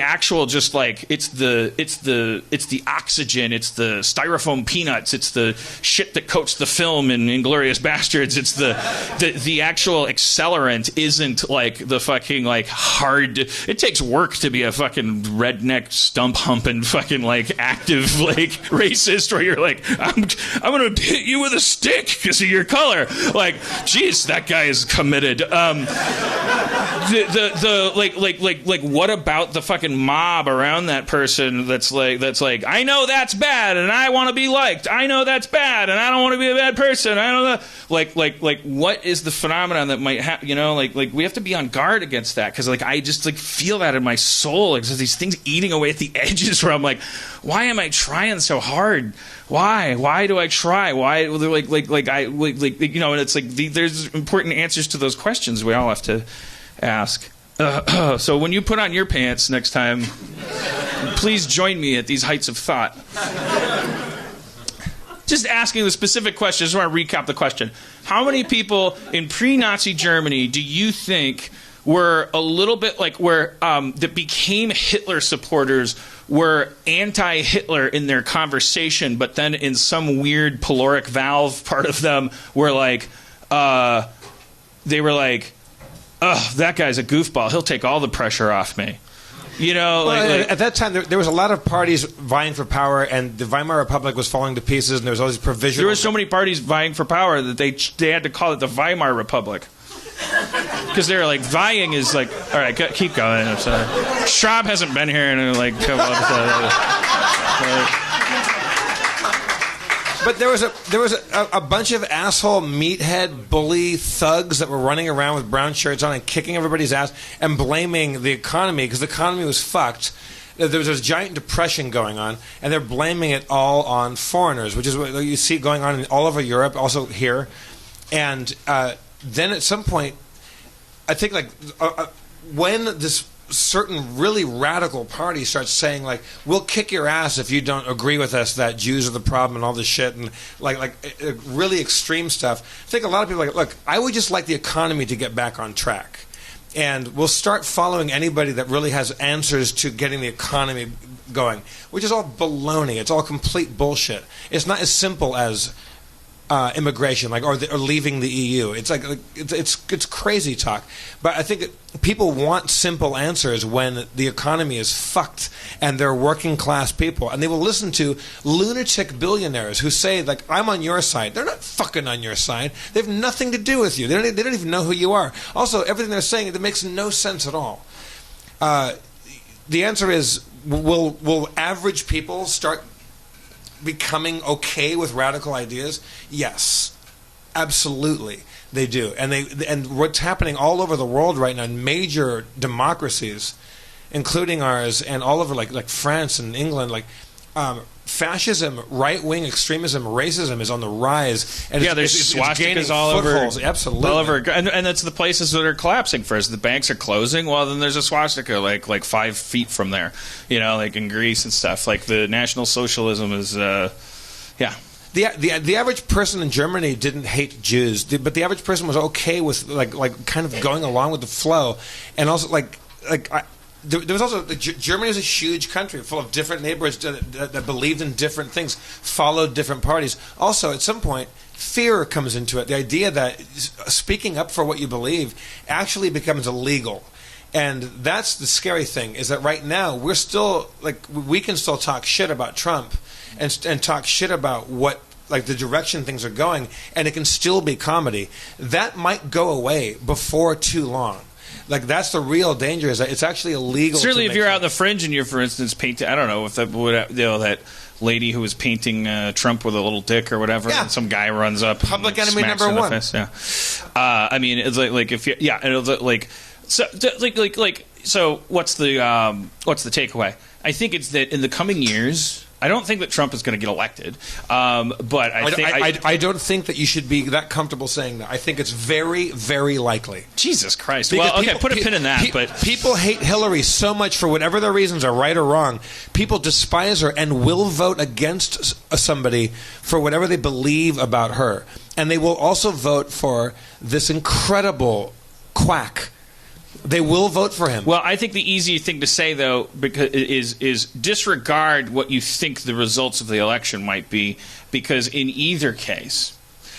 actual just like it's the oxygen, it's the styrofoam peanuts, it's the shit that coats the film in Inglourious Bastards. It's the actual accelerant isn't like the fucking like hard. It takes work to be a fucking redneck stump humping fucking like active like racist where you're like I'm gonna hit you with a stick because of your color. Like, geez, that guy is committed. Like what about the fucking mob around that person that's like I know that's bad and I want to be liked. I know that's bad and I don't want to be a bad person. I don't know. Like what is the phenomenon that might happen? You know, like we have to be on guard against that because like I just like feel that in my soul. Like, there's these things eating away at the edges where I'm like, why am I trying so hard? Why do I try? Why you know? And it's like there's important answers to those questions we all have to ask. So when you put on your pants next time, please join me at these heights of thought. Just asking the specific question. I just want to recap the question. How many people in pre-Nazi Germany do you think were a little bit like that became Hitler supporters, were anti-Hitler in their conversation, but then in some weird caloric valve part of them were like, they were like, oh, that guy's a goofball. He'll take all the pressure off me. You know, well, at that time, there was a lot of parties vying for power, and the Weimar Republic was falling to pieces, and there was all these provisional... There were so many parties vying for power that they had to call it the Weimar Republic. Because they were like, vying is like... All right, keep going. I'm sorry. Schraub hasn't been here in like a couple episodes. But there was a bunch of asshole meathead bully thugs that were running around with brown shirts on and kicking everybody's ass and blaming the economy because the economy was fucked. There was this giant depression going on, and they're blaming it all on foreigners, which is what you see going on in all over Europe, also here. And then at some point, I think like when this certain really radical party starts saying like, we'll kick your ass if you don't agree with us that Jews are the problem and all this shit, and like really extreme stuff. I think a lot of people are like, look, I would just like the economy to get back on track, and we'll start following anybody that really has answers to getting the economy going, which is all baloney. It's all complete bullshit. It's not as simple as immigration, like or leaving the EU. It's like it's crazy talk. But I think that people want simple answers when the economy is fucked and they're working class people, and they will listen to lunatic billionaires who say like, "I'm on your side." They're not fucking on your side. They have nothing to do with you. They don't even know who you are. Also, everything they're saying, it makes no sense at all. The answer is, will average people start becoming okay with radical ideas? Yes, absolutely, they do. And what's happening all over the world right now in major democracies, including ours, and all over like France and England, like fascism, right-wing extremism, racism is on the rise. And there's swastikas all over. Absolutely. All over, and it's the places that are collapsing first. The banks are closing. Well, then there's a swastika like 5 feet from there. You know, like in Greece and stuff. Like the National Socialism is, The average person in Germany didn't hate Jews, but the average person was okay with like kind of going along with the flow, and also there was also Germany was a huge country full of different neighborhoods that believed in different things, followed different parties. Also, at some point, fear comes into it. The idea that speaking up for what you believe actually becomes illegal. And that's the scary thing, is that right now we're still we can still talk shit about Trump and talk shit about what the direction things are going, and it can still be comedy. That might go away before too long. That's the real danger, is that it's actually illegal. Certainly, if you're out in the fringe and you're, for instance, painting, I don't know if that would, that lady who was painting Trump with a little dick or whatever, and some guy runs up. Public enemy smacks number her in the one. face. Yeah. I mean, it's like if you, and it's like so so what's the takeaway? I think it's that in the coming years, I don't think that Trump is going to get elected, but I don't think that you should be that comfortable saying that. I think it's very, very likely. Jesus Christ. Because well, okay, put a pin in that. But people hate Hillary so much for whatever their reasons are, right or wrong. People despise her and will vote against somebody for whatever they believe about her. And they will also vote for this incredible quack. They will vote for him. Well, I think the easy thing to say, though, because is disregard what you think the results of the election might be, because in either case,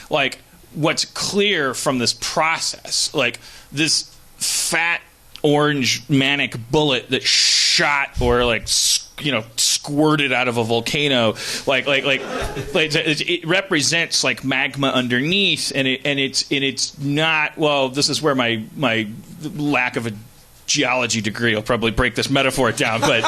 like, what's clear from this process, like this fat orange manic bullet that shot or squirted out of a volcano, it represents like magma underneath, and it's not. Well, this is where my lack of a geology degree will probably break this metaphor down, but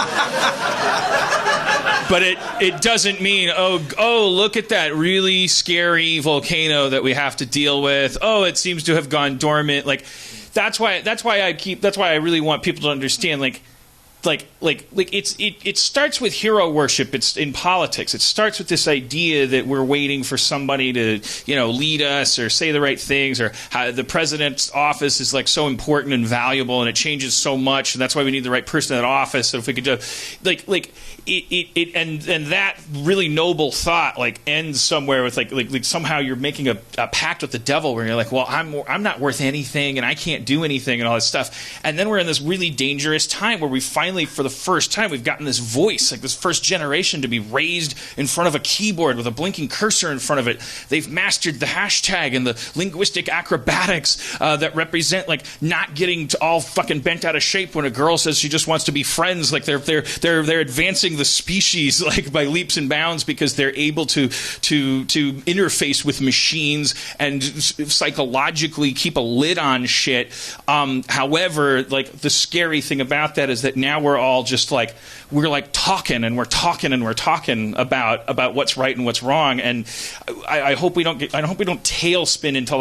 it doesn't mean oh look at that really scary volcano that we have to deal with. Oh, it seems to have gone dormant. Like that's why I really want people to understand it starts with hero worship. It's in politics. It starts with this idea that we're waiting for somebody to, lead us or say the right things, or how the president's office is like so important and valuable, and it changes so much, and that's why we need the right person in that office. So if we could do and that really noble thought ends somewhere with like somehow you're making a pact with the devil where you're like, well, I'm not worth anything and I can't do anything and all this stuff. And then we're in this really dangerous time where we finally, for the first time, we've gotten this voice, like this first generation, to be raised in front of a keyboard with a blinking cursor in front of it. They've mastered the hashtag and the linguistic acrobatics that represent not getting all fucking bent out of shape when a girl says she just wants to be friends. Like they're advancing the species by leaps and bounds because they're able to interface with machines and psychologically keep a lid on shit. However, the scary thing about that is that now we're all just we're talking and we're talking and we're talking about what's right and what's wrong. And I hope we don't tailspin into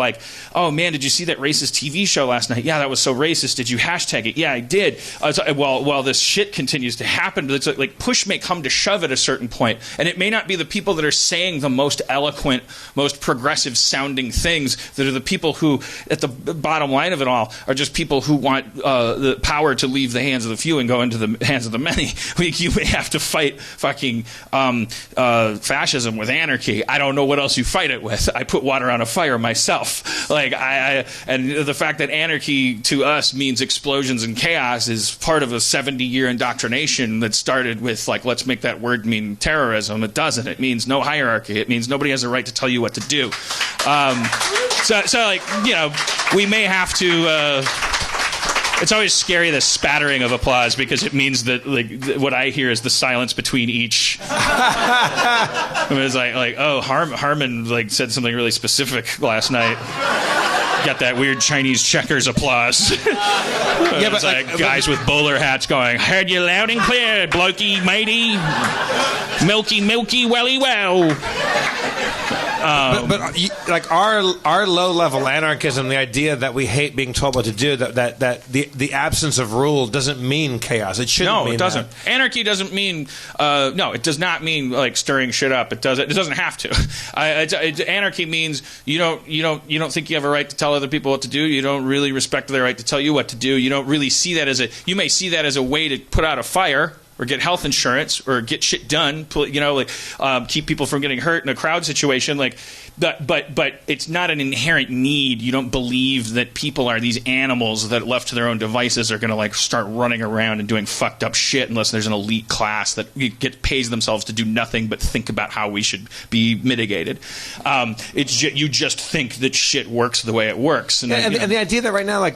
oh man, did you see that racist TV show last night? Yeah, that was so racist. Did you hashtag it? Yeah, I did. While this shit continues to happen, it's push may come to shove at a certain point, and it may not be the people that are saying the most eloquent, most progressive sounding things that are the people who, at the bottom line of it all, are just people who want the power to leave the hands of the few and go into the hands of the many. You may have to fight fucking fascism with anarchy. I don't know what else you fight it with. I put water on a fire myself. And the fact that anarchy to us means explosions and chaos is part of a 70-year indoctrination that started with let's make that word mean terrorism. It doesn't. It means no hierarchy. It means nobody has a right to tell you what to do. We may have to. It's always scary, the spattering of applause, because it means that what I hear is the silence between each. It's Harmon said something really specific last night. Got that weird Chinese checkers applause. Yeah, but guys with bowler hats going, "Heard you loud and clear, blokey, matey, milky, welly well." But our low level anarchism, the idea that we hate being told what to do, that the absence of rule doesn't mean chaos. It shouldn't. No, it doesn't. That. Anarchy doesn't mean no. It does not mean stirring shit up. It doesn't have to. Anarchy means you don't think you have a right to tell other people what to do. You don't really respect their right to tell you what to do. You don't really see that you may see that as a way to put out a fire, or get health insurance, or get shit done, keep people from getting hurt in a crowd situation, but it's not an inherent need. You don't believe that people are these animals that, left to their own devices, are going to start running around and doing fucked up shit unless there's an elite class that pays themselves to do nothing but think about how we should be mitigated. You just think that shit works the way it works, and the idea that right now,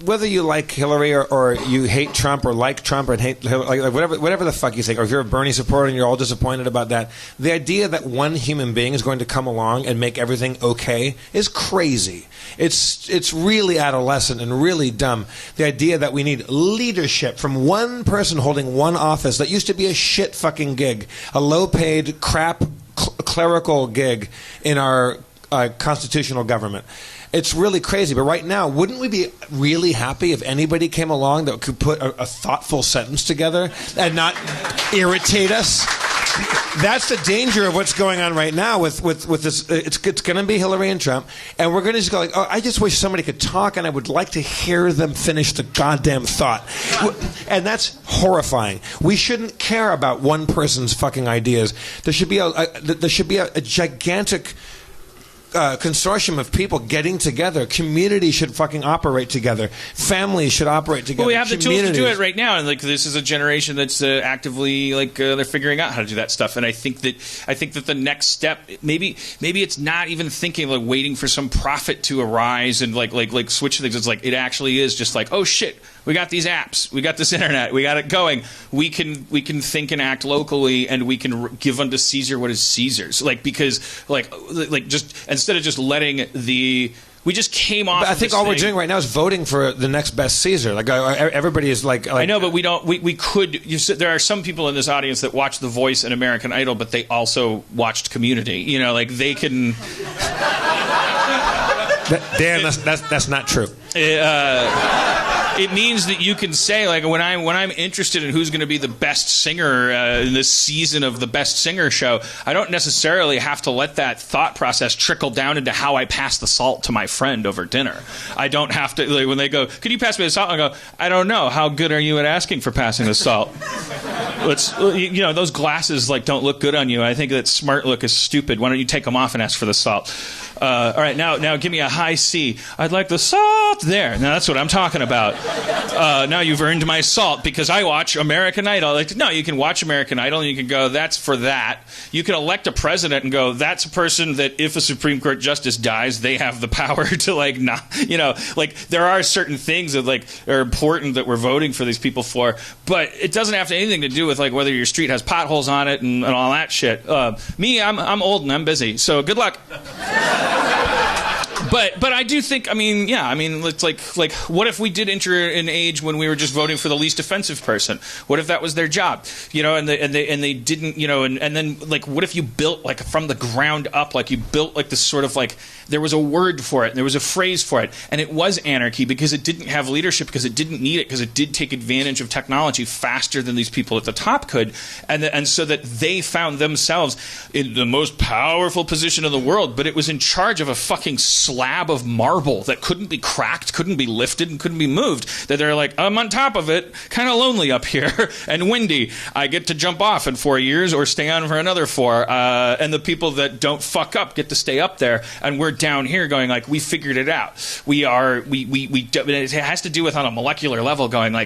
whether you like Hillary or you hate Trump or like Trump or hate Hillary, like whatever the fuck you think, or if you're a Bernie supporter and you're all disappointed about that, the idea that one human being is going to come along and make everything okay is crazy. It's really adolescent and really dumb. The idea that we need leadership from one person holding one office that used to be a shit fucking gig, a low-paid crap clerical gig in our constitutional government. It's really crazy. But right now, wouldn't we be really happy if anybody came along that could put a thoughtful sentence together and not irritate us? That's the danger of what's going on right now with this. It's going to be Hillary and Trump, and we're going to just go like, oh, I just wish somebody could talk, and I would like to hear them finish the goddamn thought. And that's horrifying. We shouldn't care about one person's fucking ideas. There should be a gigantic consortium of people getting together. Communities should fucking operate together. Families should operate together. Well, we have the tools to do it right now, and like this is a generation that's actively they're figuring out how to do that stuff. And I think that the next step, maybe it's not even thinking like waiting for some prophet to arise and like switch things. It's like it actually is just like, oh shit, we got these apps, we got this internet, we got it going. We can think and act locally, and we can give unto Caesar what is Caesar's. Because just instead of just letting we just came off. But I think all we're doing right now is voting for the next best Caesar. Like everybody is like I know, but we don't. We could. There are some people in this audience that watch The Voice and American Idol, but they also watched Community. You know, like they can. Dan, that's not true. It means that you can say, like, when I'm interested in who's going to be the best singer in this season of the Best Singer show, I don't necessarily have to let that thought process trickle down into how I pass the salt to my friend over dinner. I don't have to, like, when they go, could you pass me the salt? I go, I don't know. How good are you at asking for passing the salt? Those glasses, like, don't look good on you. I think that smart look is stupid. Why don't you take them off and ask for the salt? All right, now give me a high C. I'd like the salt there. Now that's what I'm talking about. Now you've earned my salt because I watch American Idol. No, you can watch American Idol and you can go, that's for that. You can elect a president and go, that's a person that if a Supreme Court justice dies, they have the power to there are certain things that are important that we're voting for these people for, but it doesn't have anything to do with whether your street has potholes on it and all that shit. I'm old and I'm busy, so good luck. But I do think, it's like what if we did enter an age when we were just voting for the least offensive person? What if that was their job? And they didn't, and then what if you built from the ground up, you built this sort of there was a word for it, and there was a phrase for it, and it was anarchy because it didn't have leadership, because it didn't need it, because it did take advantage of technology faster than these people at the top could, and so that they found themselves in the most powerful position in the world, but it was in charge of a fucking slab of marble that couldn't be cracked, couldn't be lifted, and couldn't be moved. That they're like, I'm on top of it, kind of lonely up here, and windy. I get to jump off in 4 years or stay on for another 4. And the people that don't fuck up get to stay up there, and we're down here going we figured it out. It has to do with on a molecular level going I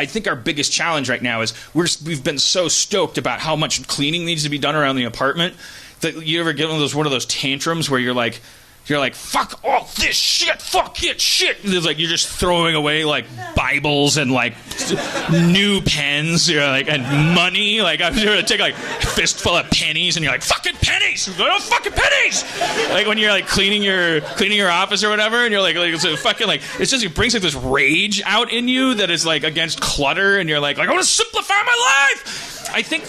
think our biggest challenge right now is we've been so stoked about how much cleaning needs to be done around the apartment that you ever get one of those tantrums where you're like, fuck all this shit, fuck it, shit. It's you're just throwing away Bibles and new pens, and money. I'm going to take a fistful of pennies, and you're fucking pennies, fucking pennies. When you're cleaning your office or whatever, and you're it's fucking it's just it brings this rage out in you that is against clutter, and you're I want to simplify my life. I think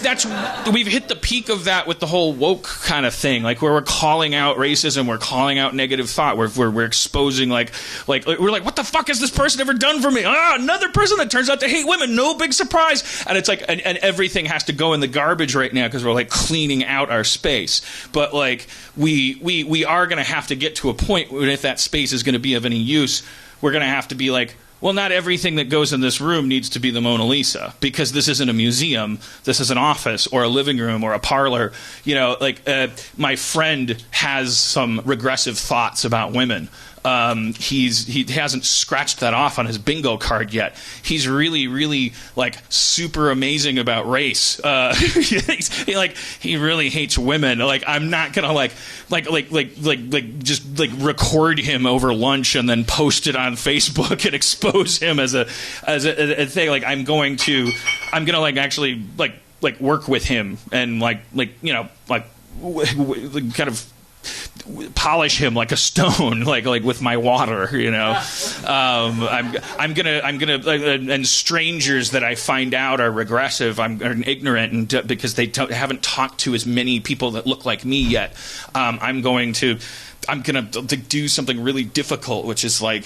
we've hit the peak of that with the whole woke kind of thing, where we're calling out racism, we're calling out negative thought, we're exposing we're what the fuck has this person ever done for me? Another person that turns out to hate women, no big surprise. And it's and everything has to go in the garbage right now because we're cleaning out our space. But we are going to have to get to a point where if that space is going to be of any use, we're going to have to be well, not everything that goes in this room needs to be the Mona Lisa, because this isn't a museum. This is an office or a living room or a parlor. My friend has some regressive thoughts about women. he hasn't scratched that off on his bingo card yet. He's really, really like super amazing about race. He really hates women. Like, I'm not gonna just record him over lunch and then post it on Facebook and expose him as a thing. Like, I'm gonna actually work with him and kind of polish him like a stone, like with my water, I'm gonna and strangers that I find out are regressive, are ignorant, and because they haven't talked to as many people that look like me yet. I'm gonna do something really difficult, which is I'm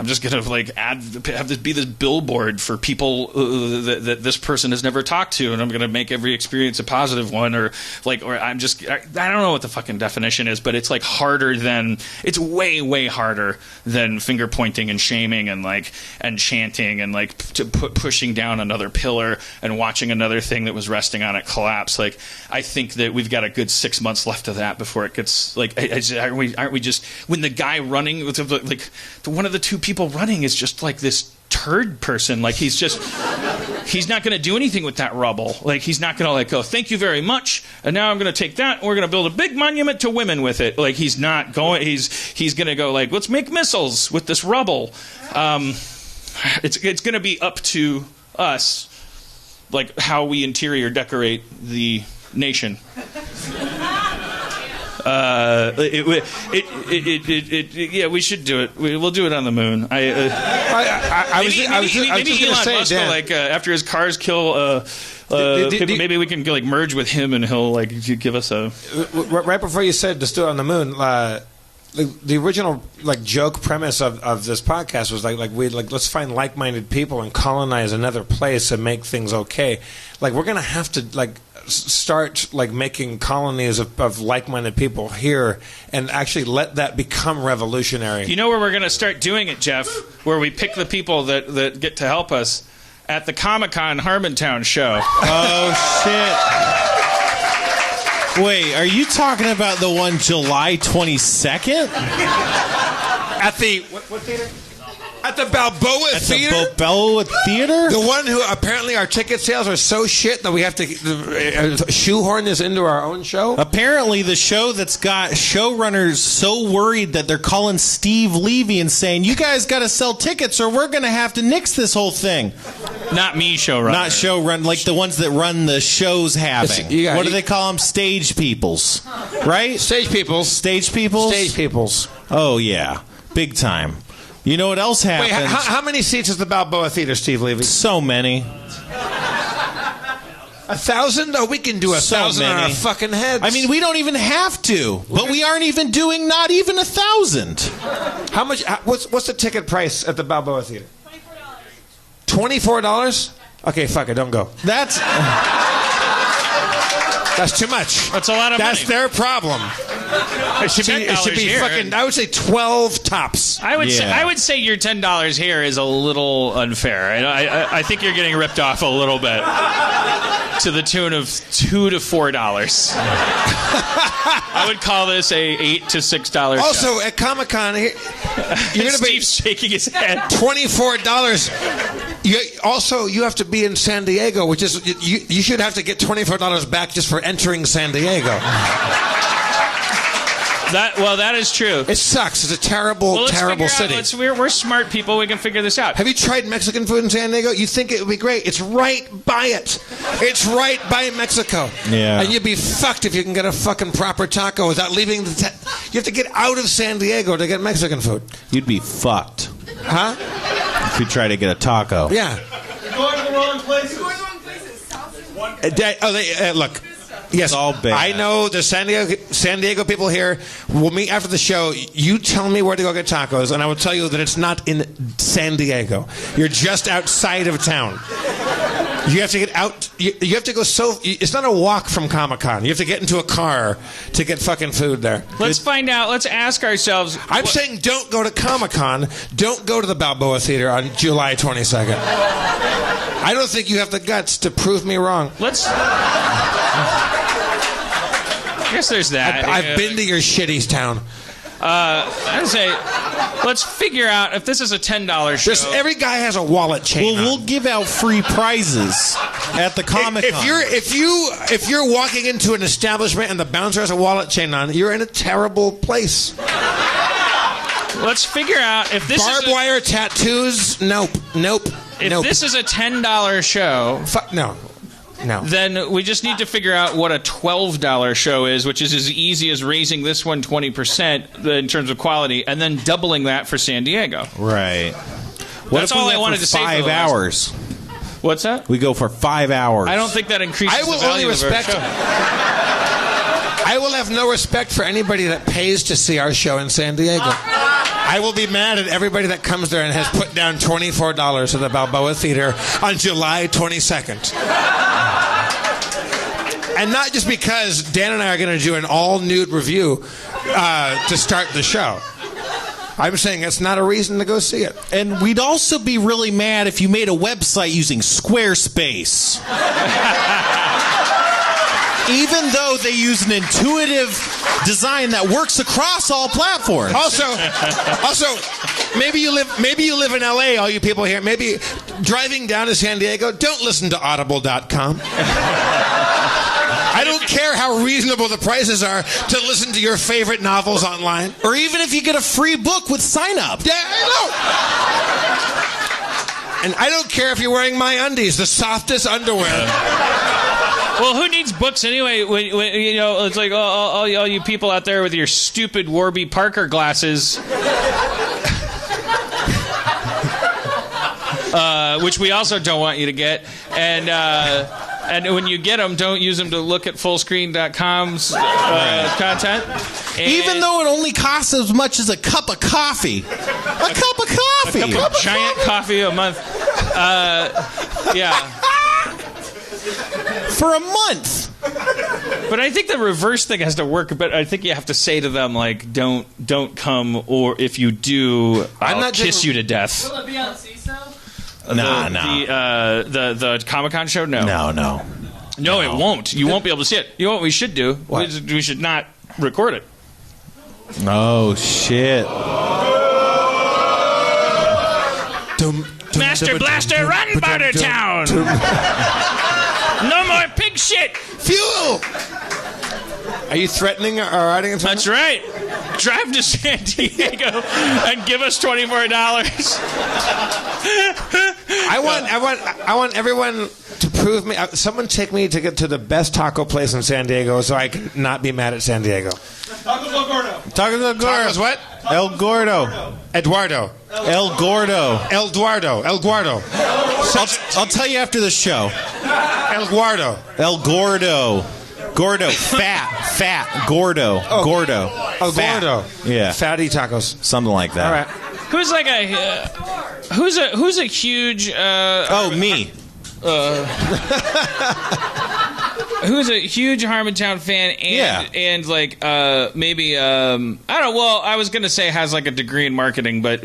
just gonna have this be this billboard for people that this person has never talked to, and I'm gonna make every experience a positive one, or I don't know what the fucking definition is, but it's it's way harder than finger pointing and shaming and chanting and pushing down another pillar and watching another thing that was resting on it collapse. I think that we've got a good 6 months left of that before it gets aren't we just, when the guy running, one of the two people running is just this turd person, he's not going to do anything with that rubble. He's not going to go, thank you very much, and now I'm going to take that and we're going to build a big monument to women with it. He's not going, he's going to go let's make missiles with this rubble. It's going to be up to us, how we interior decorate the nation. We should do it. We'll do it on the moon. Maybe Elon Musk will, after his cars kill people, maybe we can merge with him and he'll give us a. Right before you said just do it on the moon, the original joke premise of this podcast was let's find like-minded people and colonize another place and make things okay. We're gonna have to start making colonies of like-minded people here and actually let that become revolutionary. You know where we're going to start doing it, Jeff? Where we pick the people that get to help us at the Comic-Con Harmontown show. Oh, shit. Wait, are you talking about the one July 22nd? At the... What theater? At the Balboa Theater? At the Balboa Theater? The one who apparently our ticket sales are so shit that we have to shoehorn this into our own show? Apparently the show that's got showrunners so worried that they're calling Steve Levy and saying, you guys got to sell tickets or we're going to have to nix this whole thing. Not me, showrunner. Not showrun, the ones that run the shows having. What do they call them? Stage peoples. Right? Stage peoples. Stage peoples? Stage peoples. Oh, yeah. Big time. You know what else happened? Wait, how many seats is the Balboa Theater, Steve Levy? So many. 1,000? Oh, we can do 1,000 on our fucking heads. I mean, we don't even have to. But we aren't even doing not even 1,000. How much? What's the ticket price at the Balboa Theater? $24? Okay, fuck it, don't go. That's too much. That's a lot of money. That's their problem. It should be fucking. I would say 12 tops. I would say your $10 here is a little unfair. I think you're getting ripped off a little bit, to the tune of $2 to $4. I would call this a $8 to $6. Also at Comic-Con, you're gonna be shaking his head. $24. You have to be in San Diego, which is you should have to get $24 back just for entering San Diego. That is true. It sucks. It's a terrible city. We're smart people. We can figure this out. Have you tried Mexican food in San Diego? You think it would be great. It's right by it. It's right by Mexico. Yeah. And you'd be fucked if you can get a fucking proper taco without leaving the... You have to get out of San Diego to get Mexican food. You'd be fucked. Huh? If you try to get a taco. Yeah. You're going to the wrong places. Look... Yes, all bad. I know the San Diego people here. We'll meet after the show. You tell me where to go get tacos, and I will tell you that it's not in San Diego. You're just outside of town. You have to get out. You have to go it's not a walk from Comic-Con. You have to get into a car to get fucking food there. Let's find out. Let's ask ourselves. I'm saying don't go to Comic-Con. Don't go to the Balboa Theater on July 22nd. I don't think you have the guts to prove me wrong. I guess there's that. I've been to your shitty town. I'd say let's figure out if this is a $10 show. Every guy has a wallet chain. Well, we'll give out free prizes at the Comic-Con. If you're walking into an establishment and the bouncer has a wallet chain on, you're in a terrible place. Let's figure out if this barbed wire tattoos. Nope. If this is a $10 show, no. Then we just need to figure out what a $12 show is, which is as easy as raising this one 20% in terms of quality, and then doubling that for San Diego. Right. That's all I wanted to say. 5 hours. What's that? We go for 5 hours. I don't think that increases the value of our show. I will have no respect for anybody that pays to see our show in San Diego. I will be mad at everybody that comes there and has put down $24 at the Balboa Theater on July 22nd. And not just because Dan and I are going to do an all-nude review to start the show. I'm saying it's not a reason to go see it. And we'd also be really mad if you made a website using Squarespace. Even though they use an intuitive design that works across all platforms. Also, maybe you live in LA, all you people here. Maybe driving down to San Diego, don't listen to Audible.com. I don't care how reasonable the prices are to listen to your favorite novels online. Or even if you get a free book with sign up. Yeah, I know. And I don't care if you're wearing my undies, the softest underwear. Well, who needs books anyway? When you know, it's like all you people out there with your stupid Warby Parker glasses, which we also don't want you to get. And when you get them, don't use them to look at fullscreen.com's content. And even though it only costs as much as a cup of coffee. A cup of coffee. A cup of giant coffee a month. Yeah. For a month. But I think the reverse thing has to work. But I think you have to say to them, like, don't come, or if you do, I'll kiss you to death. Will it be on CISO? No. The Comic-Con show? No, it won't. You won't be able to see it. You know what we should do? What? We should not record it. Oh, shit. Master Blaster, run, Bartertown! No more pig shit! Fuel! Are you threatening our audience? That's right. Drive to San Diego and give us $24. I want everyone to prove me. Someone take me to get to the best taco place in San Diego so I can not be mad at San Diego. Tacos El Gordo. Tacos El Gordo. Tacos what? El Gordo. Eduardo. El Gordo. El Duardo. El Guardo. I'll tell you after the show. El Guardo. El Gordo. Gordo. Fat. Gordo. Oh. Gordo. El Fat. Gordo. Yeah. Fatty tacos. Something like that. All right. Who's like who's a huge me. Who's a huge Harmontown fan and like maybe I don't know. Well, I was gonna say has like a degree in marketing, but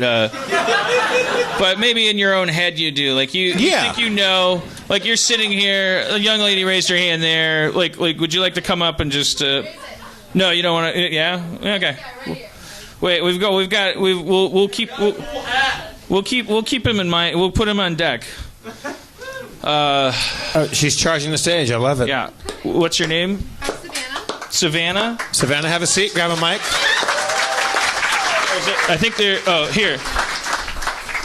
maybe in your own head you do. Like you think you know. Like you're sitting here, a young lady raised her hand there. Like would you like to come up and just? No, you don't want to. Yeah. Okay. Wait, we'll keep him in mind. We'll put him on deck. She's charging the stage. I love it. Yeah. What's your name? Savannah. Savannah, have a seat. Grab a mic. I think they're. Oh, here.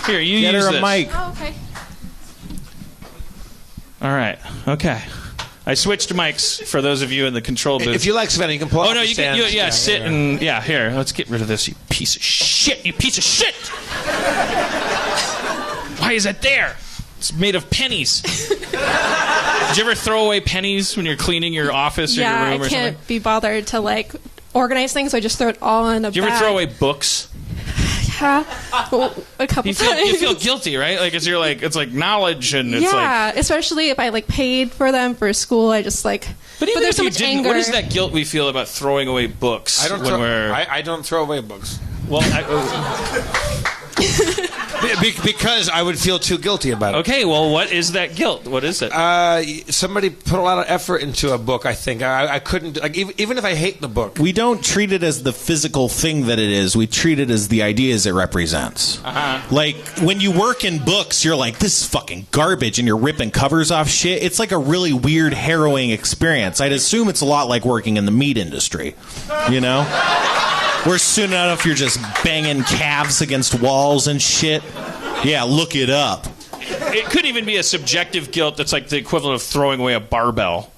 Here, you Get use her a this. mic. Oh, okay. All right. Okay. I switched mics for those of you in the control booth. If you like Savannah, you can pull Oh up no, the you can. stands. Sit and here. Let's get rid of this. You piece of shit. You piece of shit. Why is that there? It's made of pennies. Did you ever throw away pennies when you're cleaning your office or your room or something? Yeah, I can't be bothered to like organize things, so I just throw it all in a bag. Do you ever throw away books? Yeah, a couple times. You feel guilty, right? Like it's like knowledge, and it's yeah, especially if I like paid for them for school. I just like. But even there's if so you much didn't, anger. what is that guilt we feel about throwing away books? I don't throw away books. Well, Because I would feel too guilty about it. Okay, well, what is that guilt? What is it? Somebody put a lot of effort into a book, I think. I couldn't, like, even if I hate the book. We don't treat it as the physical thing that it is. We treat it as the ideas it represents. Like, when you work in books, you're like, this is fucking garbage, and you're ripping covers off shit. It's like a really weird, harrowing experience. I'd assume it's a lot like working in the meat industry, you know? Where soon enough you're just banging calves against walls and shit. Yeah, look it up. It could even be a subjective guilt that's like the equivalent of throwing away a barbell.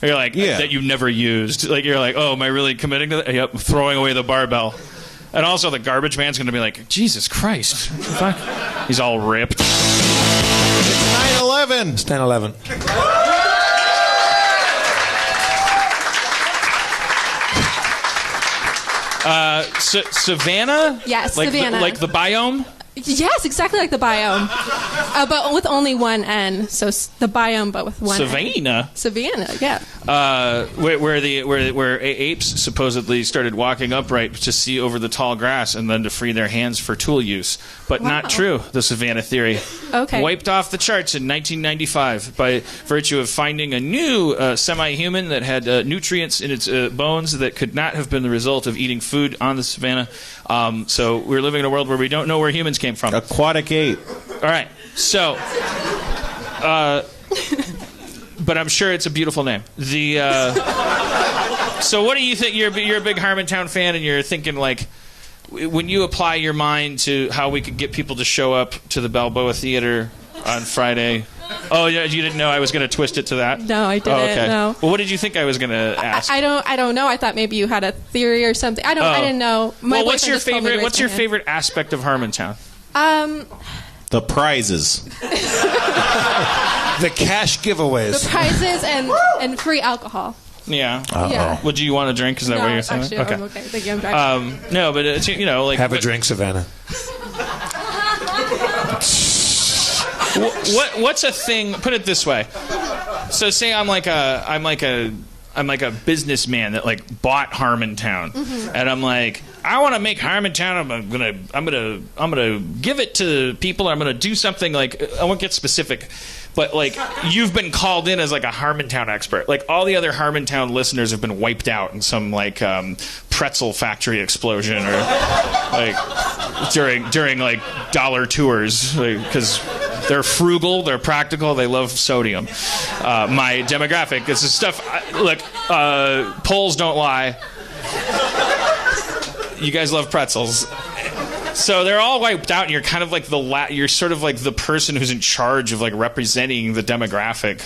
You're like, that you never used. Like, you're like, oh, am I really committing to that? Yep, throwing away the barbell. And also the garbage man's going to be like, Jesus Christ. Fuck. He's all ripped. It's 9/11. It's 9/11. Savannah? Yes, like Savannah. Like the biome? Yes, exactly like the biome, but with only one N. So the biome, but with one N. Savannah, yeah. Where apes supposedly started walking upright to see over the tall grass and then to free their hands for tool use, but not true. The Savannah theory wiped off the charts in 1995 by virtue of finding a new semi-human that had nutrients in its bones that could not have been the result of eating food on the Savannah. So we're living in a world where we don't know where humans came from. Aquatic ape. All right. So, but I'm sure it's a beautiful name. So what do you think? You're a big Harmontown fan, and you're thinking, like, when you apply your mind to how we could get people to show up to the Balboa Theater on Friday. Oh, yeah, you didn't know I was going to twist it to that? No, I didn't. Oh, okay. No. Well, what did you think I was going to ask? I don't know. I thought maybe you had a theory or something. I didn't know. Well, what's your favorite aspect of Harmontown? The prizes. The cash giveaways. The prizes and free alcohol. Yeah. Yeah. Well, do you want a drink? Is that what you're saying? Actually, I'm okay. Thank you. I'm driving. No, but it's, like, have a drink, Savannah. What's a thing? Put it this way. So, say I'm like a businessman that like bought Harmontown, and I'm like, I want to make Harmontown. I'm gonna give it to people. I'm gonna do something, like, I won't get specific, but like, you've been called in as like a Harmontown expert. Like, all the other Harmontown listeners have been wiped out in some like pretzel factory explosion, or like during like dollar tours, because they're frugal, they're practical, they love sodium. My demographic, this is stuff. Look, polls don't lie. You guys love pretzels. So they're all wiped out, and you're kind of like you're sort of like the person who's in charge of like representing the demographic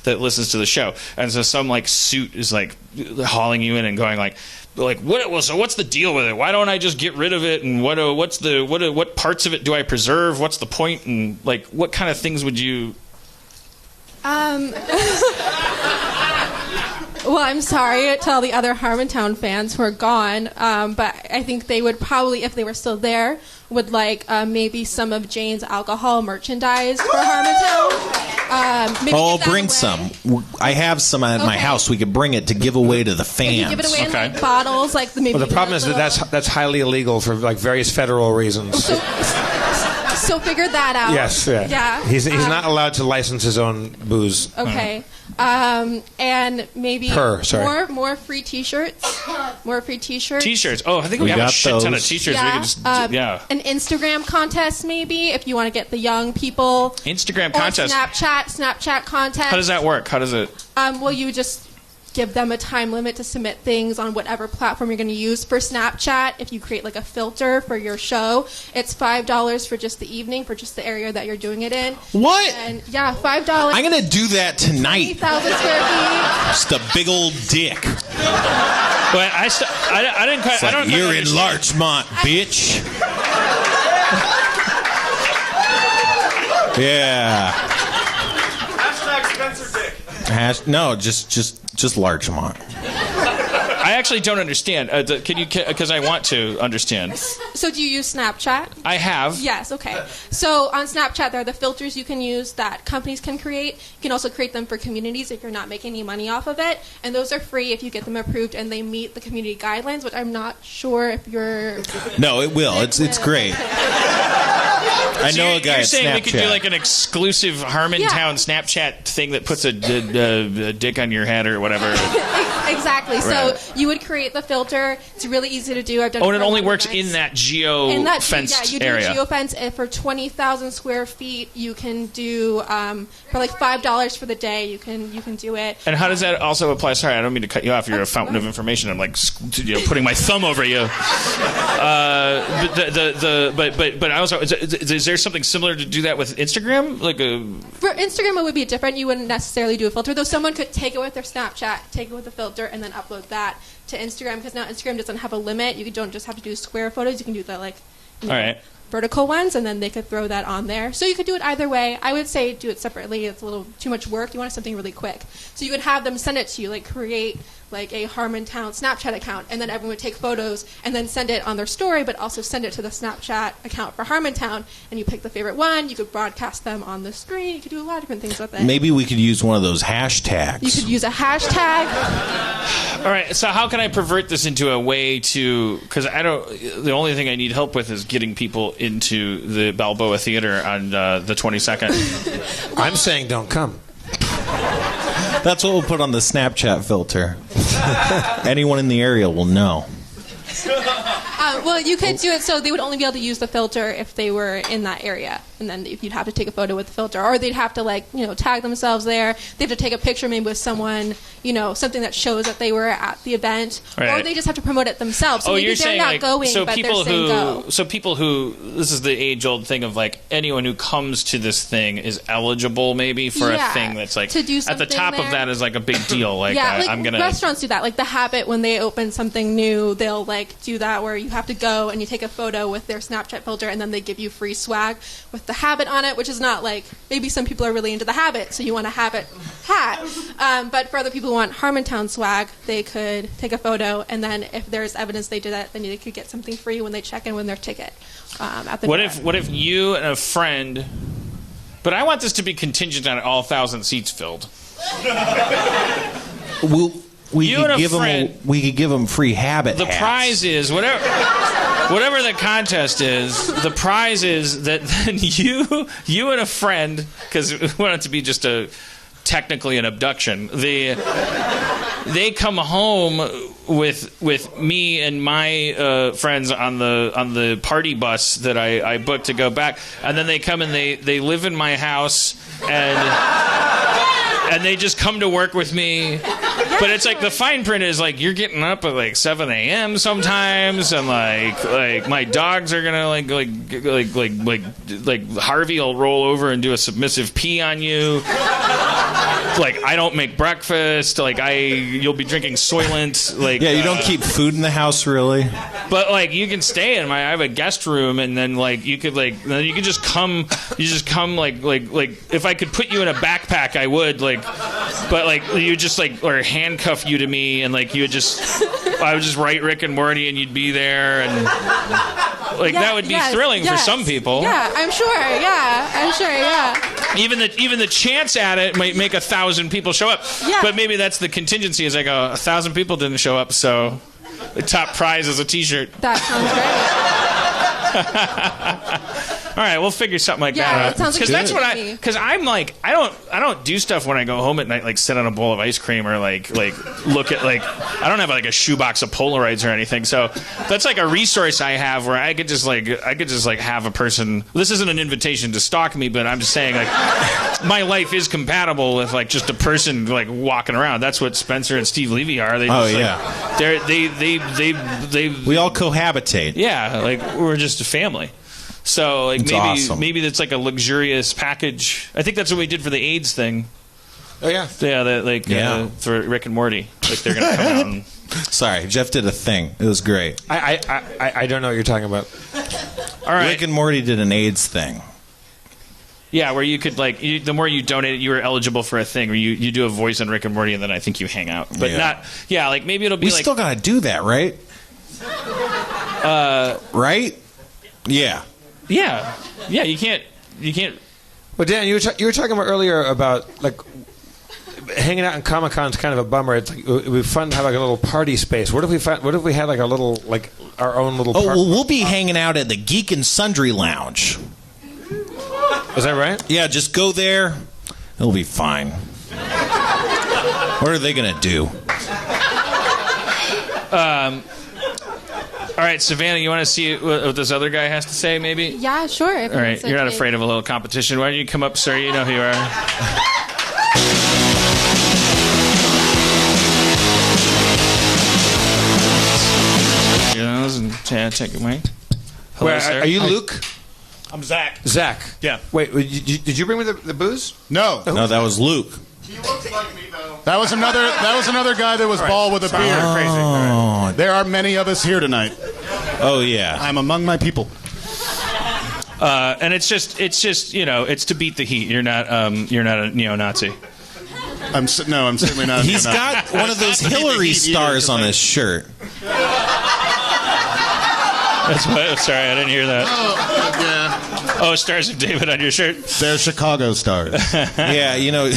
that listens to the show. And so some like suit is like hauling you in and going like so what's the deal with it? Why don't I just get rid of it? And what parts of it do I preserve? What's the point? And like, what kind of things would you? Well, I'm sorry to all the other Harmontown fans who are gone, but I think they would probably, if they were still there, would like maybe some of Jane's alcohol merchandise for Harmontown. I'll bring some. I have some at my house. We could bring it to give away to the fans. You give it away in like bottles, like maybe. Well, the problem is that's highly illegal for like various federal reasons. So figure that out. Yes, yeah. He's not allowed to license his own booze. Okay. And maybe more free T-shirts. More free T-shirts. T-shirts. Oh, I think we have a shit ton of T-shirts. Yeah. We could just, An Instagram contest, maybe, if you want to get the young people. Instagram contest. Snapchat contest. How does that work? How does it? Well, you just give them a time limit to submit things on whatever platform you're going to use. For Snapchat, if you create like a filter for your show, it's $5 for just the evening, for just the area that you're doing it in. What? And yeah, $5. I'm going to do that tonight. 20,000 square feet. Just a big old dick. But I didn't quite. It's like, you're in Larchmont, bitch. Yeah. Hashtag Spencer Dick. No, just Larchmont. I actually don't understand. Can you? Because I want to understand. So do you use Snapchat? I have. Yes, okay. So on Snapchat, there are the filters you can use that companies can create. You can also create them for communities if you're not making any money off of it. And those are free if you get them approved and they meet the community guidelines, which I'm not sure if you're... No, it will. It's great. I know a guy You're at saying Snapchat. we could do like an exclusive Harmontown Snapchat thing that puts a dick on your head or whatever. Exactly. Right. So you would create the filter. It's really easy to do. I've done Oh, it and for it only one works event. in that geo-fenced you do area. a geofence. If for 20,000 square feet, you can do for like $5 for the day. You can do it. And how does that also apply? Sorry, I don't mean to cut you off. You're a fountain of information. I'm like putting my thumb over you. But I also is there something similar to do that with Instagram? For Instagram, it would be different. You wouldn't necessarily do a filter, though. Someone could take it with their Snapchat, take it with a filter, and then upload that to Instagram. Because now Instagram doesn't have a limit. You don't just have to do square photos. You can do the all right. vertical ones, and then they could throw that on there. So you could do it either way. I would say do it separately. It's a little too much work. You want something really quick. So you could have them send it to you, like create like a Harmontown Snapchat account, and then everyone would take photos and then send it on their story, but also send it to the Snapchat account for Harmontown, and you pick the favorite one. You could broadcast them on the screen. You could do a lot of different things with it. Maybe we could use one of those hashtags. You could use a hashtag. All right. So how can I pervert this into a way to? Because I don't. The only thing I need help with is getting people into the Balboa Theater on the 22nd. I'm saying don't come. That's what we'll put on the Snapchat filter. Anyone in the area will know. Well, you could do it so they would only be able to use the filter if they were in that area, and then you'd have to take a photo with the filter, or they'd have to tag themselves there. They have to take a picture maybe with someone, something that shows that they were at the event, right. Or they just have to promote it themselves. So maybe you're they're saying not going, so but people they're saying go. So people who this is the age-old thing of like anyone who comes to this thing is eligible maybe for a thing that's like to do at the something top there. of that is like a big deal. Like, I'm gonna restaurants do that. Like The Habit, when they open something new, they'll do that where you have to go and you take a photo with their Snapchat filter, and then they give you free swag with The Habit on it, which is not maybe some people are really into The Habit, so you want a Habit hat. But for other people who want Harmontown swag, they could take a photo, and then if there's evidence they did that, then they could get something free when they check in with their ticket at the door. What if you and a friend? But I want this to be contingent on all 1,000 seats filled. We could give them free Habit The hats. prize is whatever the contest is. The prize is that then you and a friend, because we want it to be just technically an abduction. They come home with me and my friends on the party bus that I booked to go back, and then they come and they live in my house and they just come to work with me. But it's like the fine print is like you're getting up at 7 a.m. sometimes, and like my dogs are gonna like Harvey will roll over and do a submissive pee on you. Like I don't make breakfast. You'll be drinking Soylent. You don't keep food in the house really. But you can stay in I have a guest room, and then you could then you could just come. You just come like if I could put you in a backpack, I would but you just or handcuff you to me, and I would just write Rick and Morty, and you'd be there, and that would be thrilling for some people. Yeah, I'm sure. Yeah. Even the chance at it might make 1,000 people show up. Yeah. But maybe that's the contingency. Is 1,000 people didn't show up, so the top prize is a T-shirt. That sounds great. All right, we'll figure something like that out. That sounds like that's good. what because I'm I don't do stuff when I go home at night sit on a bowl of ice cream or look at I don't have a shoebox of Polaroids or anything. So that's a resource I have where I could just have a person. This isn't an invitation to stalk me, but I'm just saying my life is compatible with just a person walking around. That's what Spencer and Steve Levy are. They just, they we all cohabitate. Yeah, we're just a family. So awesome. Maybe that's a luxurious package. I think that's what we did for the AIDS thing. Oh yeah, for Rick and Morty. They're gonna come out. And... Sorry, Jeff did a thing. It was great. I don't know what you're talking about. All right, Rick and Morty did an AIDS thing. Yeah, where you could like the more you donate, you were eligible for a thing where you do a voice on Rick and Morty, and then I think you hang out, but not. Yeah, like maybe it'll be. We like, still gotta do that, right? Right? Yeah. Yeah. You can't. Well, Dan, you were talking about earlier about like hanging out in Comic-Con's kind of a bummer. It's like it would be fun to have like a little party space. What if we had like a little like our own little? Oh, well, we'll be hanging out at the Geek and Sundry Lounge. Is that right? Yeah, just go there. It'll be fine. What are they gonna do? All right, Savannah, you want to see what this other guy has to say, maybe? Yeah, sure. All right, you're not afraid of a little competition. Why don't you come up, sir? You know who you are. Check your mic. Hello, sir. Are you Luke? I'm Zach. Zach. Yeah. Wait, did you bring me the booze? No. No, that was Luke. He looks like me, though. That was another guy that was bald with a beard. Crazy. Oh, There are many of us here tonight. oh yeah. I'm among my people. And it's just it's to beat the heat. You're not a neo-Nazi. I'm certainly not. He's got one of those Hillary stars on his shirt. That's what. Sorry, I didn't hear that. Yeah. Oh, Stars of David on your shirt. They're Chicago stars. Yeah, yeah.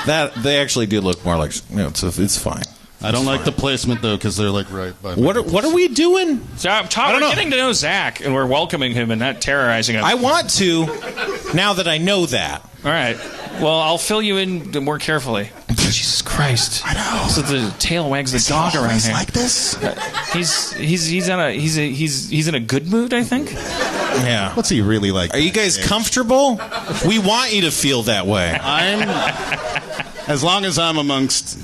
That they actually do look more like. It's fine. I don't like the placement though because they're like right by. What are we doing? So we're getting to know Zach, and we're welcoming him and not terrorizing him. I want to. Now that I know that. All right. Well, I'll fill you in more carefully. Jesus Christ! I know. So the tail wags the dog around here. Like this? He's in a good mood, I think. Yeah. What's he really like? Are you guys comfortable? We want you to feel that way. As long as I'm amongst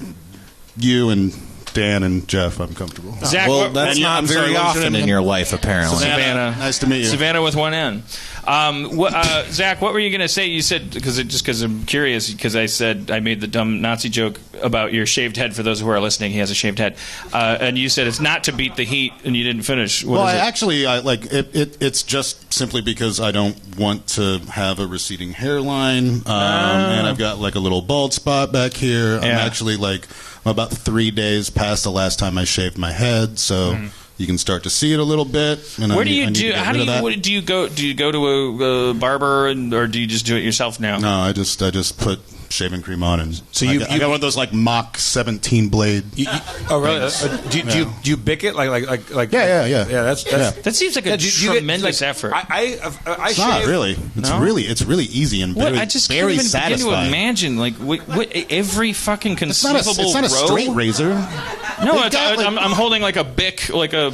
you and Dan and Jeff, I'm comfortable. Zach, Well, that's and not I'm sorry, very what was your often name in your life, apparently. Savannah. Nice to meet you. Savannah with one N. Zach, what were you going to say? You said because I'm curious because I made the dumb Nazi joke about your shaved head. For those who are listening, he has a shaved head, and you said it's not to beat the heat, and you didn't finish. What is it? It's just simply because I don't want to have a receding hairline, and I've got like a little bald spot back here. I'm actually I'm about 3 days past the last time I shaved my head, so. You can start to see it a little bit. And Where do you do? How do you? What, do you go? Do you go to a barber, or do you just do it yourself now? No, I just put shaving cream on, and So I got one of those like Mach 17 blade. Oh, really? Do you bick it like? Yeah. Yeah, that's That seems like a tremendous effort. I It's shave. not really. It's really easy and very, I just very can't even begin satisfying. to imagine what every fucking It's not conceivable a row. straight razor. No, They've got, I'm holding like a Bic, like a.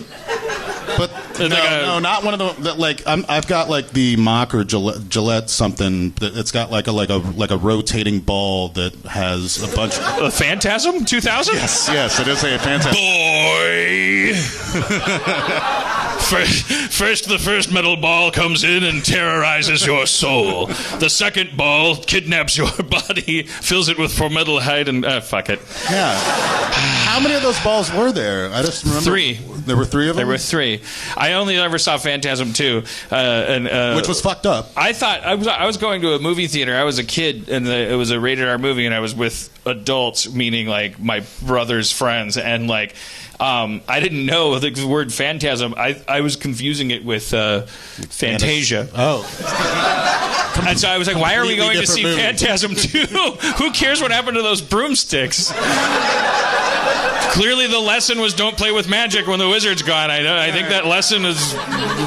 But no, not one of the I've got like the Mach or Gillette something that it's got like a rotating ball that has a bunch. A Phantasm 2000. Yes, it is a fantastic. Boy. First, the first metal ball comes in and terrorizes your soul. The second ball kidnaps your body, fills it with formaldehyde, and fuck it. Yeah. How many of those balls were there? I just remember 3. There were 3 of them. There were 3. I only ever saw Phantasm 2, Which was fucked up. I thought I was going to a movie theater. I was a kid, and it was a rated R movie, and I was with adults, meaning like my brother's friends, and like. I didn't know the word phantasm. I was confusing it with Fantasia. Oh. And so I was like, why are we going to Completely see different Phantasm 2? Who cares what happened to those broomsticks? Clearly the lesson was don't play with magic when the wizard's gone. I think that lesson is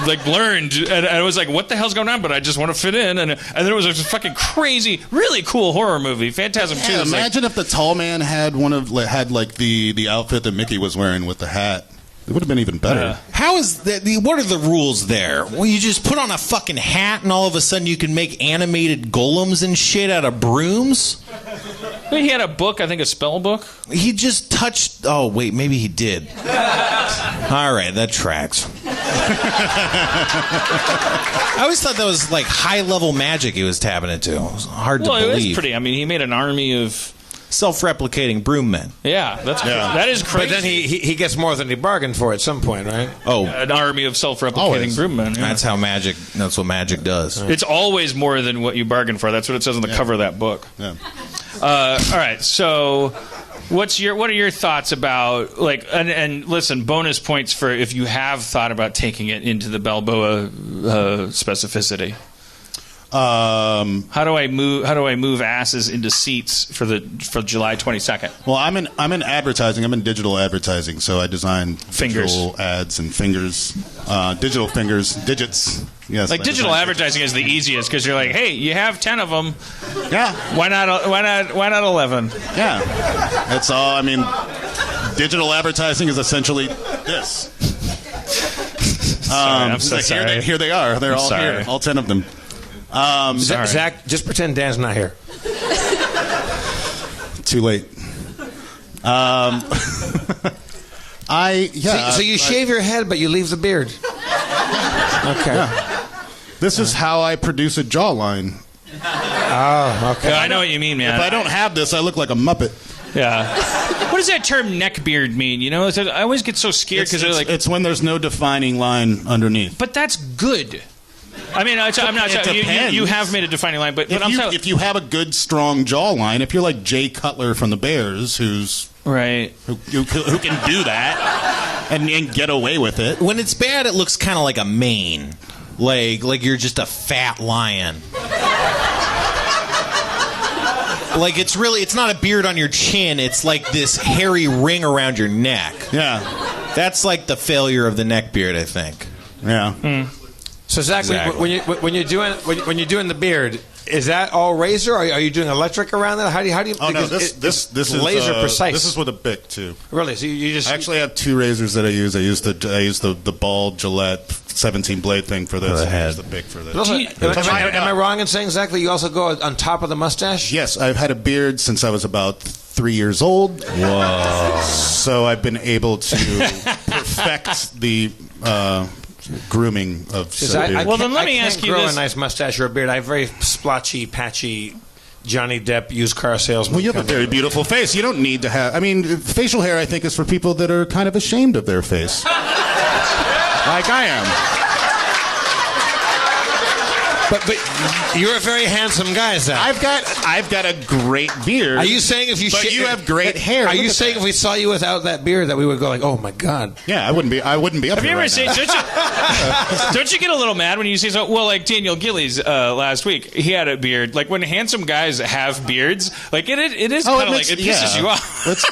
like learned. And I was like, what the hell's going on? But I just want to fit in. And then it was a fucking crazy, really cool horror movie. Phantasm 2. Yeah, imagine if the tall man had the outfit that Mickey was wearing with the hat. It would have been even better. How is that? What are the rules there? Well, you just put on a fucking hat, and all of a sudden you can make animated golems and shit out of brooms. He had a book, I think a spell book. He just touched. Oh wait, maybe he did. All right, that tracks. I always thought that was like high level magic he was tapping into. It was hard to believe. It was pretty. I mean, he made an army of self-replicating broom men. Yeah, that is crazy. But then he gets more than he bargained for at some point, right? Oh, an army of self-replicating broom men. Yeah. That's what magic does. It's always more than what you bargained for. That's what it says on the cover of that book. Yeah. All right, so what are your thoughts about and listen, bonus points for if you have thought about taking it into the Balboa specificity. How do I move asses into seats for July 22nd? Well, I'm in advertising. I'm in digital advertising, so I design digital ads and fingers, digital fingers, digits. Yes, digital advertising is the easiest because you're like, hey, you have 10 of them. Yeah. Why not 11? Yeah. That's all. I mean, digital advertising is essentially this. I'm so sorry. Here they are. They're all here. All 10 of them. Zach, just pretend Dan's not here. Too late. So you shave your head, but you leave the beard. Okay. Yeah. This is how I produce a jawline. Oh, okay. I know what you mean, man. If I don't have this, I look like a Muppet. Yeah. What does that term neckbeard mean? You know, I always get so scared because they're like... It's when there's no defining line underneath. But that's good. I mean, I'm not. You have made a defining line, but if you have a good, strong jawline, if you're like Jay Cutler from the Bears, who's right, who can do that and get away with it. When it's bad, it looks kind of like a mane, like you're just a fat lion. Like it's not a beard on your chin. It's like this hairy ring around your neck. Yeah, that's like the failure of the neck beard, I think. Yeah. So Zach, when you're doing the beard, is that all razor? Or are you doing electric around that? How do you? Oh no, this is laser precise. This is with a Bic too. Really? So you just I actually have two razors that I use. I use the bald Gillette 17 blade thing for this. I use the Bic for this. Am I wrong in saying, Zach, that you also go on top of the mustache? Yes, I've had a beard since I was about 3 years old. Whoa! So I've been able to perfect the. Grooming of then let me ask you this. I this. a nice mustache or a beard. I have very splotchy, patchy, Johnny Depp used car salesman. Well, you have a very beautiful face. You don't need to have... I mean, facial hair, I think, is for people that are kind of ashamed of their face. Like I am. But you're a very handsome guy, Zach. I've got a great beard. Are you saying if you... But you have great hair. Are you saying if we saw you without that beard that we would go like, oh my God? Yeah, I wouldn't be up Have you here ever right seen... now. Don't you get a little mad when you see so? Well, like Daniel Gillies last week, he had a beard. Like when handsome guys have beards, like it is kind of like it pisses you off. Because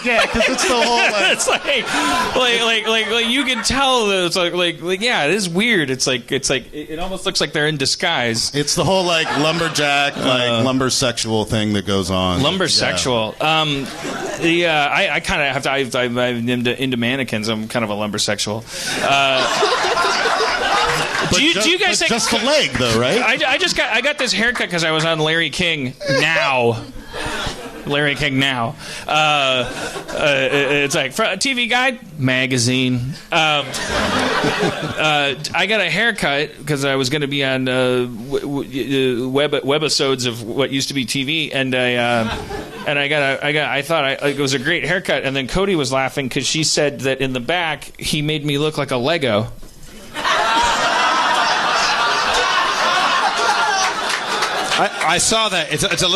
it's the whole. It's like you can tell that it's like yeah, it is weird. It's like it almost looks like they're in disguise. It's the whole like lumberjack, lumbersexual thing that goes on. Lumbersexual. Yeah. I kind of have to. I'm into mannequins. I'm kind of a lumbersexual. Do you guys think just the leg though, right? I got this haircut because I was on Larry King Now. Larry King Now. It's like TV Guide magazine. I got a haircut because I was going to be on webisodes of what used to be TV, and I thought it was a great haircut, and then Cody was laughing because she said that in the back he made me look like a Lego. I saw that. It's a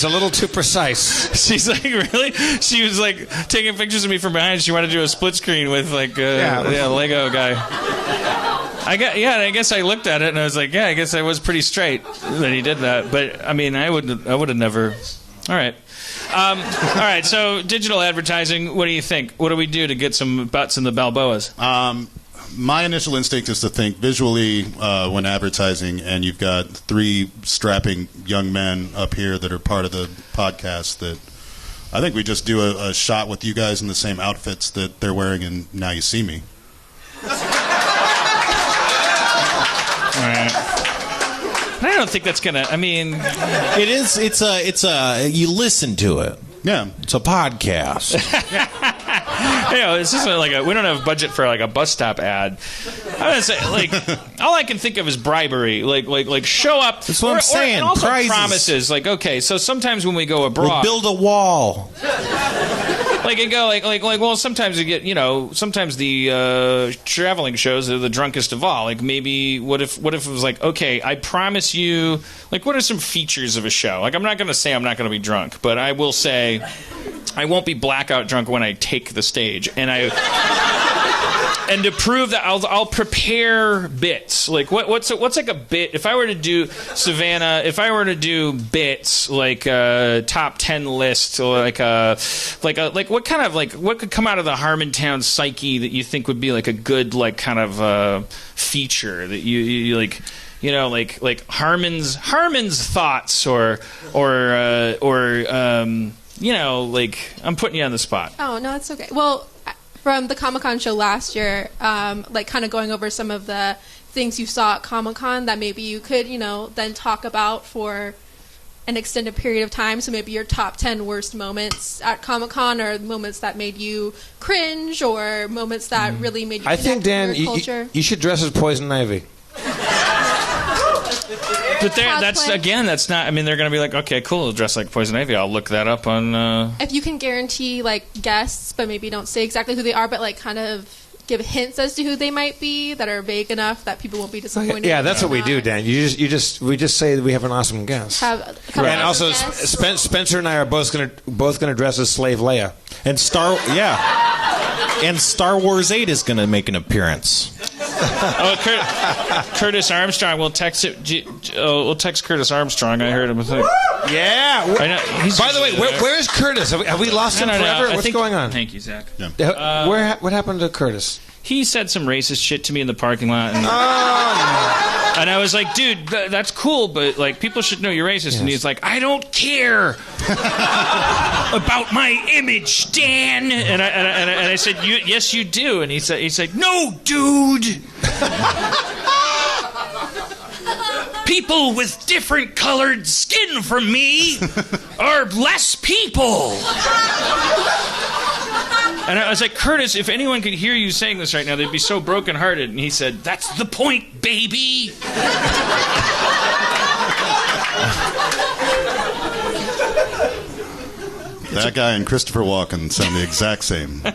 little too precise. She's like, really? She was like taking pictures of me from behind. She wanted to do a split screen with like Lego guy. I guess I looked at it and I was like, yeah, I guess I was pretty straight that he did that. But I mean, I would have never. All right. All right. So digital advertising. What do you think? What do we do to get some butts in the Balboas? My initial instinct is to think visually when advertising, and you've got three strapping young men up here that are part of the podcast that I think we just do a shot with you guys in the same outfits that they're wearing in Now You See Me. All right. I don't think that's gonna. I mean, it is. It's a. You listen to it. Yeah, it's a podcast. You know, it's just like we don't have budget for like a bus stop ad. gonna say, like, all I can think of is bribery. Like show up. That's what I'm saying. And also Prizes. promises. Like, okay, so sometimes when we go abroad, We'll build a wall. like it go like well, sometimes you get, sometimes the traveling shows are the drunkest of all. Like, maybe what if it was like, okay, I promise you, like, what are some features of a show? Like, I'm not gonna say I'm not gonna be drunk, but I will say I won't be blackout drunk when I take the stage, and to prove that, I'll prepare bits. Like, what's like a bit? If I were to do Savannah, if I were to do bits like a top 10 list, or like what kind of, like, what could come out of the Harmontown psyche that you think would be like a good, like, kind of feature that you like. Like Harmon's thoughts, or like, I'm putting you on the spot. Oh, no, it's okay. Well, from the Comic-Con show last year, like, kind of going over some of the things you saw at Comic-Con that maybe you could, then talk about for an extended period of time. So maybe your top 10 worst moments at Comic-Con, or moments that made you cringe, or moments that really made you I think, Dan, with your culture. you should dress as Poison Ivy. But that's not. I mean, they're going to be like, okay, cool, dress like Poison Ivy. I'll look that up on. If you can guarantee, like, guests, but maybe don't say exactly who they are, but, like, kind of give hints as to who they might be that are vague enough that people won't be disappointed. Yeah, that's what we do, Dan. We just say that we have an awesome guest. And also, Spencer and I are both gonna dress as Slave Leia. And Star Wars 8 is going to make an appearance. Curtis Armstrong. We'll text it. We'll text Curtis Armstrong. I heard him. Yeah. By the way, where is Curtis? Have we lost him forever? What's going on? Thank you, Zach. Yeah. What happened to Curtis? He said some racist shit to me in the parking lot. And I was like, dude, that's cool, but, like, people should know you're racist. Yes. And he's like, I don't care about my image, Dan. And I said, yes, you do. And he said, no, dude. People with different colored skin from me are less people. And I was like, Curtis, if anyone could hear you saying this right now, they'd be so brokenhearted. And he said, that's the point, baby. That guy and Christopher Walken sound the exact same. All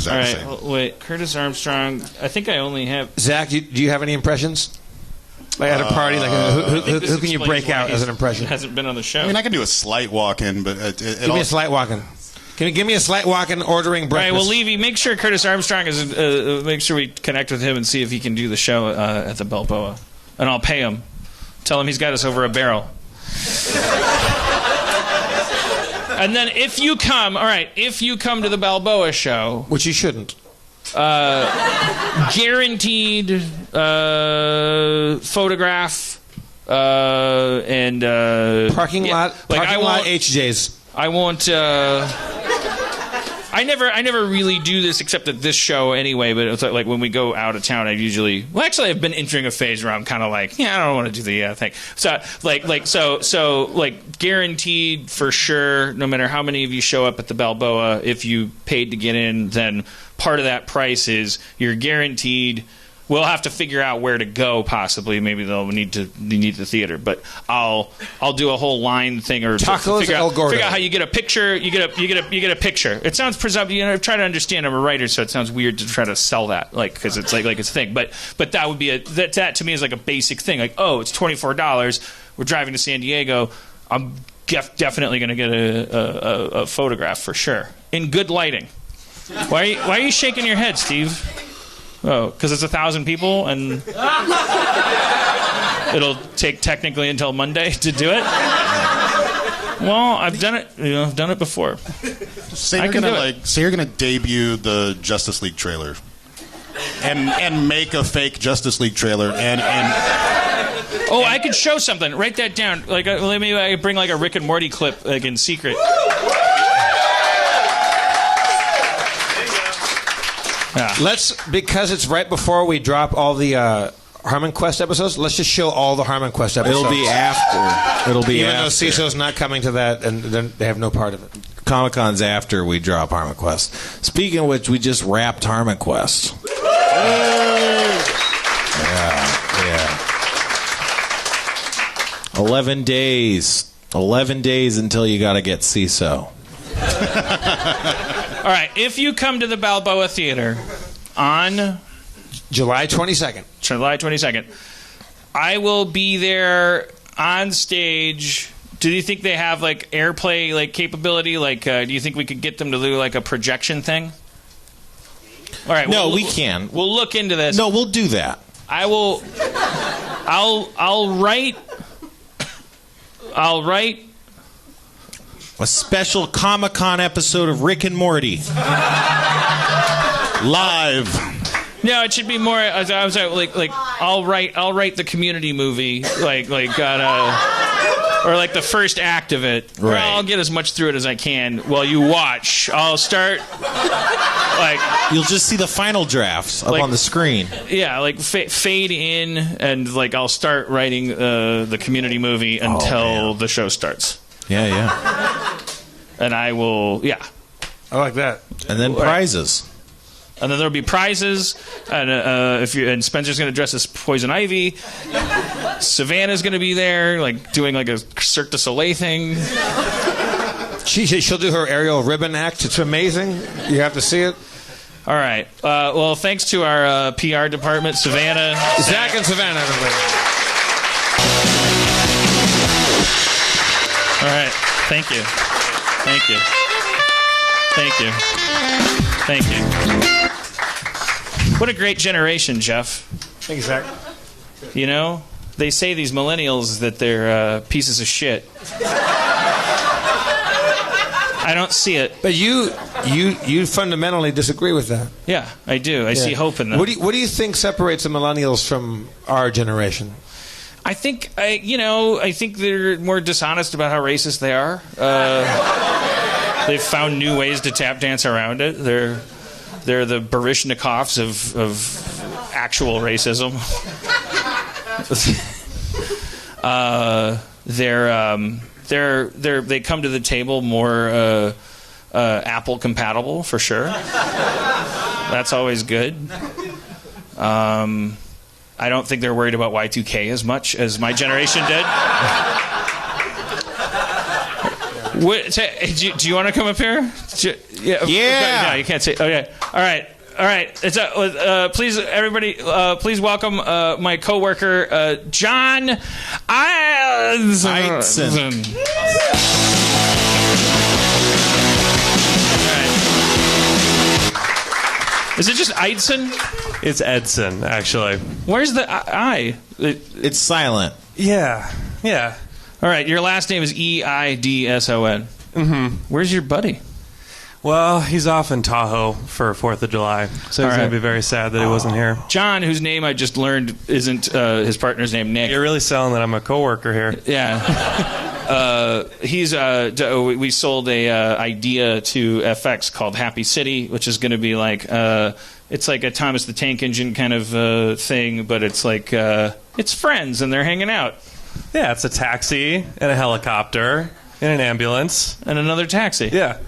right, wait, Curtis Armstrong. I think I only have... Zach, do you have any impressions? Like at a party, who can you break out as an impression? Hasn't been on the show. I mean, I can do a slight walk-in, but give me a slight walk-in. Can you give me a slight walk-in ordering breakfast? All right, well, Levy, make sure Curtis Armstrong is. Make sure we connect with him and see if he can do the show at the Balboa, and I'll pay him. Tell him he's got us over a barrel. And then if you come to the Balboa show, which you shouldn't. Guaranteed photograph and parking lot HJs. I won't. I never really do this except at this show anyway. But it's like when we go out of town, I've been entering a phase where I'm kind of like, I don't want to do the thing. So guaranteed for sure. No matter how many of you show up at the Balboa, if you paid to get in, then part of that price is you're guaranteed. We'll have to figure out where to go. Possibly, maybe they'll need the theater. But I'll do a whole line thing or tacos. Figure out how you get a picture. You get a picture. It sounds presumptive. Try to understand. I'm a writer, so it sounds weird to try to sell that, because it's like it's a thing. But that would be that to me is like a basic thing. Like, oh, it's $24. We're driving to San Diego. I'm definitely going to get a photograph for sure in good lighting. Why are you shaking your head, Steve? Oh, because it's 1,000 people, and it'll take technically until Monday to do it. Well, I've done it. I've done it before. Say you're gonna debut the Justice League trailer, and make a fake Justice League trailer, and I could show something. Write that down. Like, maybe I could bring like a Rick and Morty clip, like in secret. Yeah. Because it's right before we drop all the Harmon Quest episodes, let's just show all the Harmon Quest episodes. It'll be after. Even though CISO's not coming to that, and then they have no part of it. Comic-Con's after we drop Harmon Quest. Speaking of which, we just wrapped Harmon Quest. Yeah. 11 days. 11 days until you got to get CISO. All right, if you come to the Balboa Theater on July 22nd, I will be there on stage. Do you think they have like airplay like capability? Like, do you think we could get them to do like a projection thing? All right. No, we can. We'll look into this. No, we'll do that. I will. I'll write a special Comic-Con episode of Rick and Morty. Live. No, it should be more. I was like I'll write the Community movie like or like the first act of it. Right. I'll get as much through it as I can while you watch. I'll start like you'll just see the final drafts up on the screen. Yeah, like fade in, and like I'll start writing the Community movie until the show starts. Yeah. And I will. Yeah, I like that. And then prizes. And then there'll be prizes, and Spencer's going to dress as Poison Ivy. Savannah's going to be there, like doing like a Cirque du Soleil thing. She'll do her aerial ribbon act. It's amazing. You have to see it. All right. Well, thanks to our PR department, Savannah, Zach and Savannah, everybody. All right. Thank you. Thank you. Thank you. Thank you. What a great generation, Jeff. Thanks, Zach. You know, they say these millennials that they're pieces of shit. I don't see it. But you fundamentally disagree with that. Yeah, I do. I see hope in them. What do you think separates the millennials from our generation? I think they're more dishonest about how racist they are. They've found new ways to tap dance around it. They're the Baryshnikovs of actual racism. They come to the table more Apple compatible for sure. That's always good. I don't think they're worried about Y2K as much as my generation did. Do you want to come up here? Yeah. No, you can't say. Okay. All right. It's please, everybody, please welcome my coworker, John Eitzen. Is it just Eitzen? It's Edson, actually. Where's the I? It's silent. Yeah. All right, your last name is Eidson. Mm-hmm. Where's your buddy? Well, he's off in Tahoe for 4th of July, so he's going to be very sad that he wasn't here. John, whose name I just learned isn't his partner's name, Nick. You're really selling that I'm a coworker here. Yeah. We sold a idea to FX called Happy City, which is going to be like it's like a Thomas the Tank Engine kind of thing, but it's like it's friends and they're hanging out. Yeah, it's a taxi and a helicopter and an ambulance and another taxi. Yeah.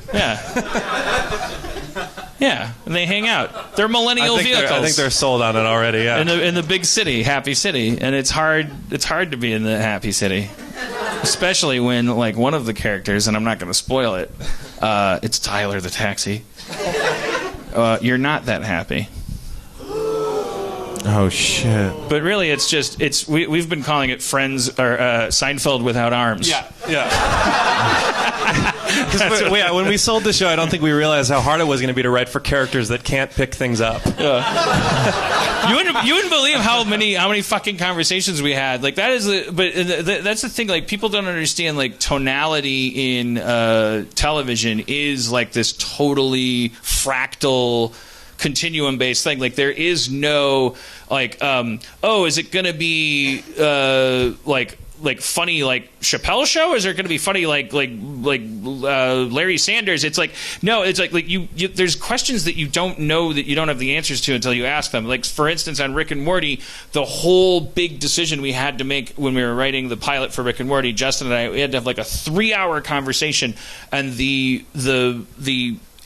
Yeah, and they hang out. They're millennial vehicles. I think they're sold on it already. Yeah. In the big city, Happy City, and it's hard to be in the Happy City, especially when like one of the characters, and I'm not going to spoil it. It's Tyler the taxi. You're not that happy. Oh shit! But really, we've been calling it Friends or Seinfeld without arms. Yeah. When we sold the show, I don't think we realized how hard it was going to be to write for characters that can't pick things up. You wouldn't believe how many fucking conversations we had. Like that is that's the thing. Like people don't understand. Like tonality in television is like this totally fractal, continuum-based thing. Like there is no like is it gonna be like funny like Chappelle Show, or is it gonna be funny like Larry Sanders? It's like no, it's like you there's questions that you don't know, that you don't have the answers to until you ask them. Like for instance on Rick and Morty, the whole big decision we had to make when we were writing the pilot for Rick and Morty, Justin and I, we had to have like a 3-hour conversation, and the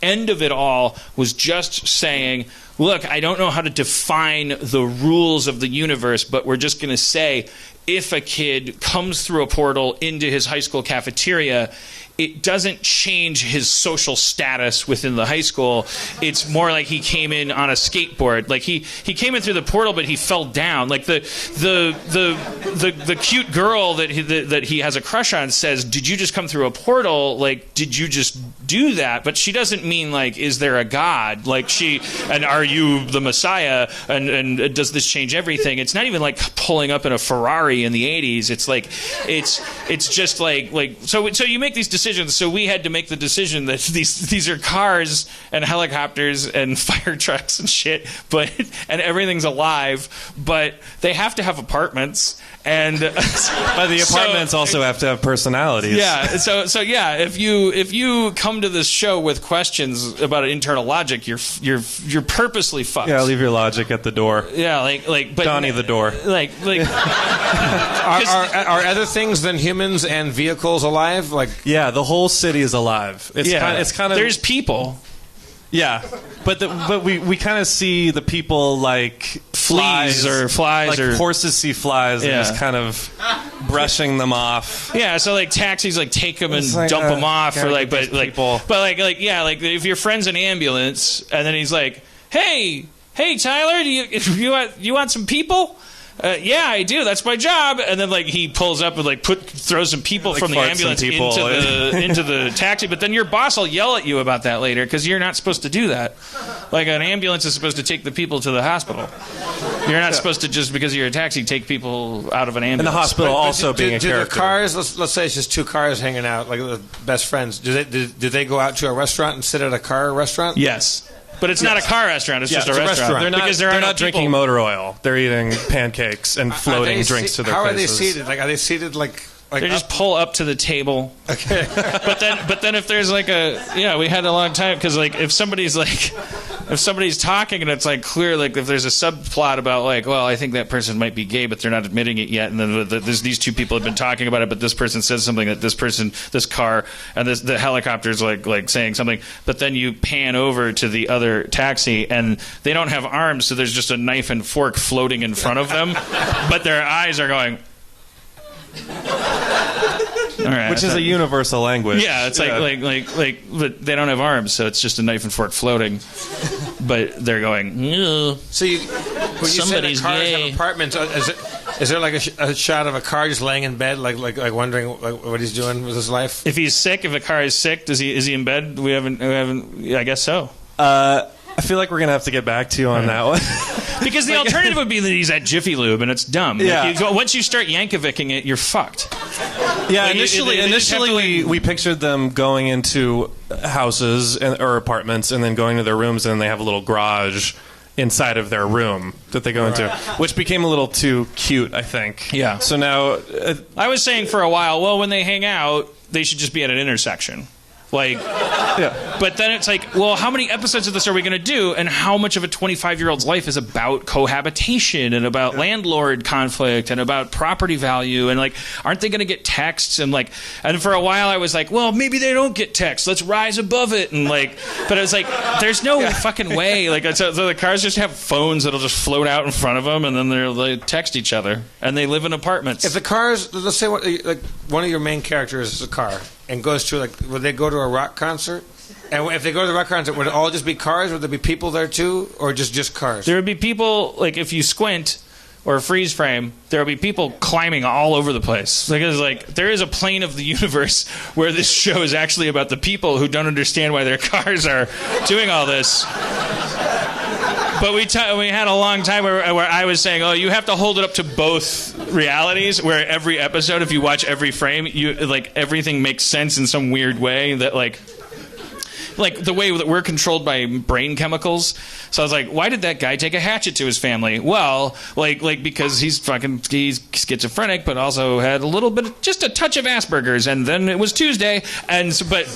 end of it all was just saying, look, I don't know how to define the rules of the universe, but we're just going to say if a kid comes through a portal into his high school cafeteria, it doesn't change his social status within the high school. It's more like he came in on a skateboard. Like he came in through the portal, but he fell down. Like the cute girl that he has a crush on says, "Did you just come through a portal? Like, did you just do that?" But she doesn't mean like, "Is there a God?" Like and are you the Messiah? And does this change everything? It's not even like pulling up in a Ferrari in the 80s. It's like it's just like so you make these decisions. So we had to make the decision that these are cars and helicopters and fire trucks and shit, and everything's alive, but they have to have apartments, and but the apartments also have to have personalities. Yeah. So yeah, if you come to this show with questions about internal logic, you're purposely fucked. Yeah, leave your logic at the door. Yeah, but Donnie the door. Like are other things than humans and vehicles alive? Like, yeah, the whole city is alive. It's kind of there's people. Yeah, but we kind of see the people like flies or horses see flies and just kind of brushing them off. Yeah, so like taxis like take them and dump them off, or like but if your friend's an ambulance and then he's like, hey Tyler, do you want some people? Yeah, I do. That's my job. And then like he pulls up and like throws some people from the ambulance into the taxi. But then your boss will yell at you about that later because you're not supposed to do that. Like an ambulance is supposed to take the people to the hospital. You're not supposed to just because you're a taxi take people out of an ambulance. And the hospital also being a character. Do the cars? Let's say it's just two cars hanging out, like the best friends. Do they go out to a restaurant and sit at a car restaurant? Yes. But it's not a car restaurant. It's just a restaurant. They're not drinking motor oil. They're eating pancakes and floating drinks to their faces. How are they seated? Like, are they seated like they just pull up to the table. Okay. but then if there's like we had a long time because like if somebody's talking and it's like clear, like if there's a subplot about like, well, I think that person might be gay but they're not admitting it yet, and then these two people have been talking about it, but this person says something that this car and the helicopter's like saying something, but then you pan over to the other taxi and they don't have arms, so there's just a knife and fork floating in front of them, but their eyes are going. All right, which is a universal language. Yeah, it's like, but they don't have arms, so it's just a knife and fork floating. But they're going. Ugh. So when you Somebody's say the cars gay. have apartments, is there like a shot of a car just laying in bed, like wondering what he's doing with his life? If he's sick, if a car is sick, is he in bed? We haven't. I guess so. I feel like we're gonna have to get back to you on that one. Because the alternative would be that he's at Jiffy Lube, and it's dumb. Yeah. Like once you start Yankovicing it, you're fucked. Yeah, Like, initially we pictured them going into houses or apartments and then going to their rooms, and they have a little garage inside of their room that they go into, which became a little too cute, I think. Yeah. So now... I was saying for a while, well, when they hang out, they should just be at an intersection. Like, yeah. But then it's like, well, how many episodes of this are we going to do? And how much of a 25-year-old's life is about cohabitation and about landlord conflict and about property value? And like, aren't they going to get texts? And like, and for a while I was like, well, maybe they don't get texts. Let's rise above it. And like, but I was like, there's no fucking way. Like, so the cars just have phones that'll just float out in front of them, and then they text each other, and they live in apartments. If the cars, let's say, like one of your main characters is a car and goes to would they go to a rock concert? And if they go to the rock concert, would it all just be cars? Would there be people there too, or just cars? There would be people, like if you squint or freeze frame, there will be people climbing all over the place. Because like there is a plane of the universe where this show is actually about the people who don't understand why their cars are doing all this. But we had a long time where I was saying, oh, you have to hold it up to both realities, where every episode, if you watch every frame, you like everything makes sense in some weird way that like the way that we're controlled by brain chemicals. So I was like, why did that guy take a hatchet to his family? Well, like because he's schizophrenic, but also had a little bit, just a touch of Asperger's, and then it was Tuesday, and so, but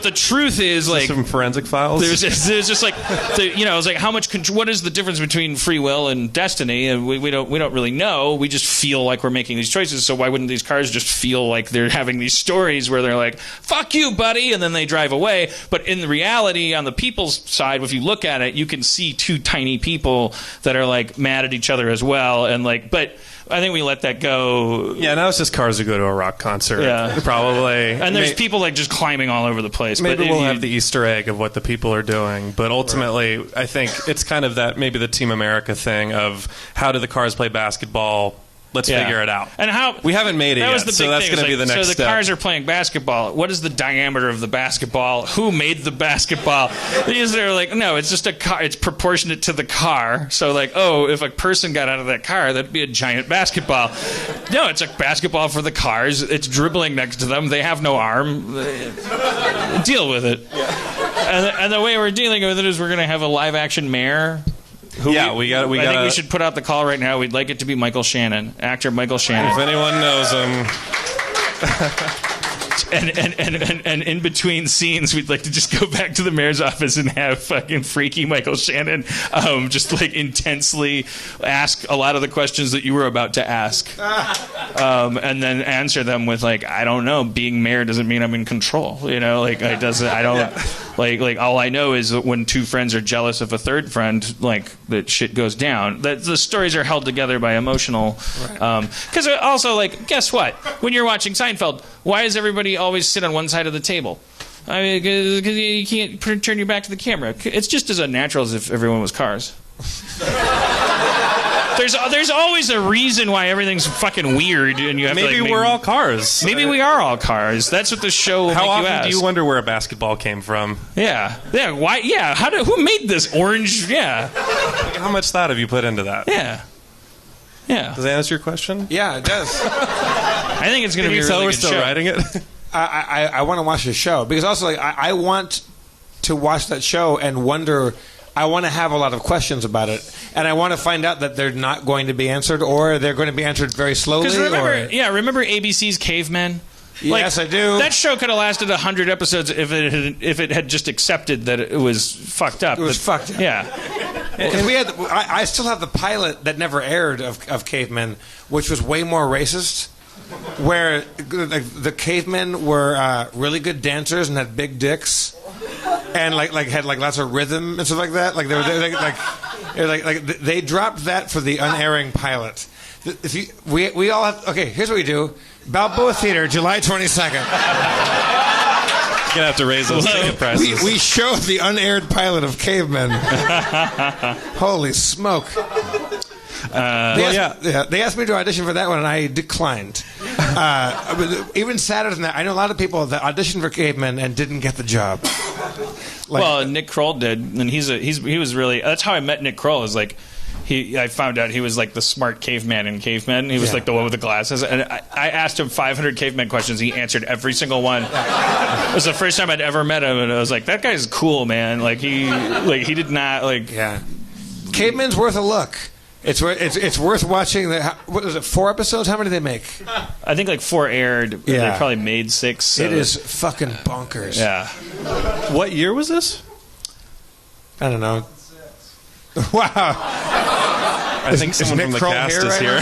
the truth is like some forensic files. There's just like it's like how much what is the difference between free will and destiny? And we don't really know. We just feel like we're making these choices. So why wouldn't these cars just feel like they're having these stories where they're like, "Fuck you, buddy," and then they drive away? but in the reality, on the people's side, if you look at it, you can see two tiny people that are like mad at each other as well, and like, but I think we let that go. Yeah, now it's just cars who go to a rock concert. Yeah. Probably. And there's people like just climbing all over the place. Maybe but we'll have the Easter egg of what the people are doing. But ultimately, I think it's kind of that, maybe the Team America thing of how do the cars play basketball? Let's figure it out. And how we haven't made it that yet, was the big so that's thing. going to be the next So the step. cars are playing basketball. What is the diameter of the basketball? Who made the basketball? These are like, no, it's just a car. It's proportionate to the car. So like, oh, if a person got out of that car, that'd be a giant basketball. No, it's a basketball for the cars. It's dribbling next to them. They have no arm. Deal with it. And the way we're dealing with it is we're going to have a live action mayor. We got. I think we should put out the call right now. We'd like it to be Michael Shannon, actor Michael Shannon. If anyone knows him. And in between scenes, we'd like to just go back to the mayor's office and have fucking freaky Michael Shannon just like intensely ask a lot of the questions that you were about to ask, and then answer them with like, I don't know, being mayor doesn't mean I'm in control, you know, like I don't like all I know is that when two friends are jealous of a third friend, like that shit goes down. That the stories are held together by emotional, because also like, guess what? When you're watching Seinfeld, why is everybody always sit on one side of the table? I mean, because you can't turn your back to the camera. It's just as unnatural as if everyone was cars. There's always a reason why everything's fucking weird, and you have maybe to like, we're all cars. Maybe we are all cars. That's what the show will How make often you ask. do you wonder where a basketball came from? Yeah. Why? Yeah. Who made this orange? Yeah. How much thought have you put into that? Yeah. Yeah. Does that answer your question? Yeah, it does. I think it's going to be a tell really we're good still show. writing it? I want to watch the show because also like I want to watch that show and wonder. I want to have a lot of questions about it, and I want to find out that they're not going to be answered, or they're going to be answered very slowly. Because remember ABC's Cavemen? Yes, I do. That show could have lasted 100 episodes if it had just accepted that it was fucked up. It was fucked up. Yeah. And I still have the pilot that never aired of Cavemen, which was way more racist. Where the cavemen were really good dancers and had big dicks, and had lots of rhythm and stuff like that. Like they dropped that for the unairing pilot. We all have. Okay, here's what we do: Balboa Theater, July 22nd. You're gonna have to raise those ticket prices. We showed the unaired pilot of Cavemen. Holy smoke! They asked me to audition for that one, and I declined. Even sadder than that, I know a lot of people that auditioned for Cavemen and didn't get the job. Well, Nick Kroll did, and he was really. That's how I met Nick Kroll. Is like. I found out he was like the smart caveman in Cavemen. He was like the one with the glasses. And I asked him 500 caveman questions. He answered every single one. It was the first time I'd ever met him, and I was like, that guy's cool, man. He did not like. Yeah, Cavemen's worth a look. It's worth watching. What was it? 4 episodes? How many did they make? I think like 4 aired. Yeah. They probably made 6. So it is fucking bonkers. Yeah. What year was this? I don't know. Wow. I think someone from the cast is here.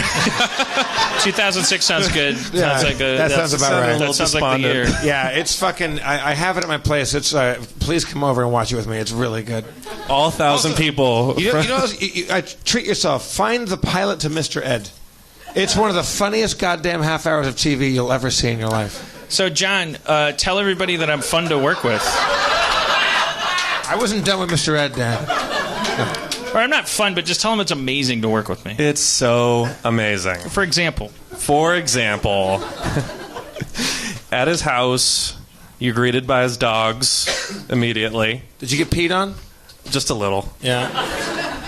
2006 sounds good. Yeah, that sounds about right. That sounds like the year. Yeah, it's fucking. I have it at my place. It's please come over and watch it with me. It's really good. All 1,000 people. You treat yourself. Find the pilot to Mr. Ed. It's one of the funniest goddamn half hours of TV you'll ever see in your life. So, John, tell everybody that I'm fun to work with. I wasn't done with Mr. Ed, Dad. Or I'm not fun, but just tell him it's amazing to work with me. It's so amazing. For example, at his house, you're greeted by his dogs immediately. Did you get peed on? Just a little. Yeah.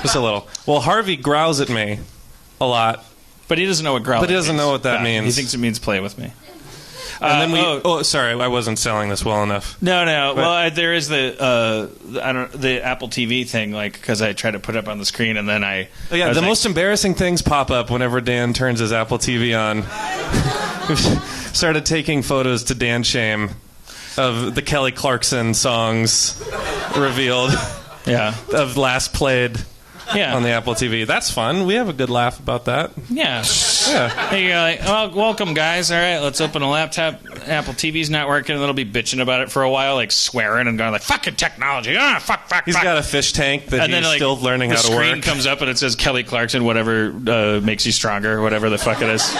Just a little. Well, Harvey growls at me a lot. But he doesn't know what growl But he doesn't means. know what that means. He thinks it means play with me. And then sorry, I wasn't selling this well enough. No. Well, there is the Apple TV thing, like because I tried to put it up on the screen, and then the most embarrassing things pop up whenever Dan turns his Apple TV on. We've started taking photos to Dan shame of the Kelly Clarkson songs revealed. Yeah. Of last played. Yeah. On the Apple TV. That's fun. We have a good laugh about that. Yeah. And you're like, well, welcome, guys. All right, let's open a laptop. Apple TV's not working, and they'll be bitching about it for a while, like swearing and going like, fucking technology. Fuck. He's got a fish tank that and he's then, still learning how to work. The screen comes up, and it says Kelly Clarkson, whatever makes you stronger, whatever the fuck it is.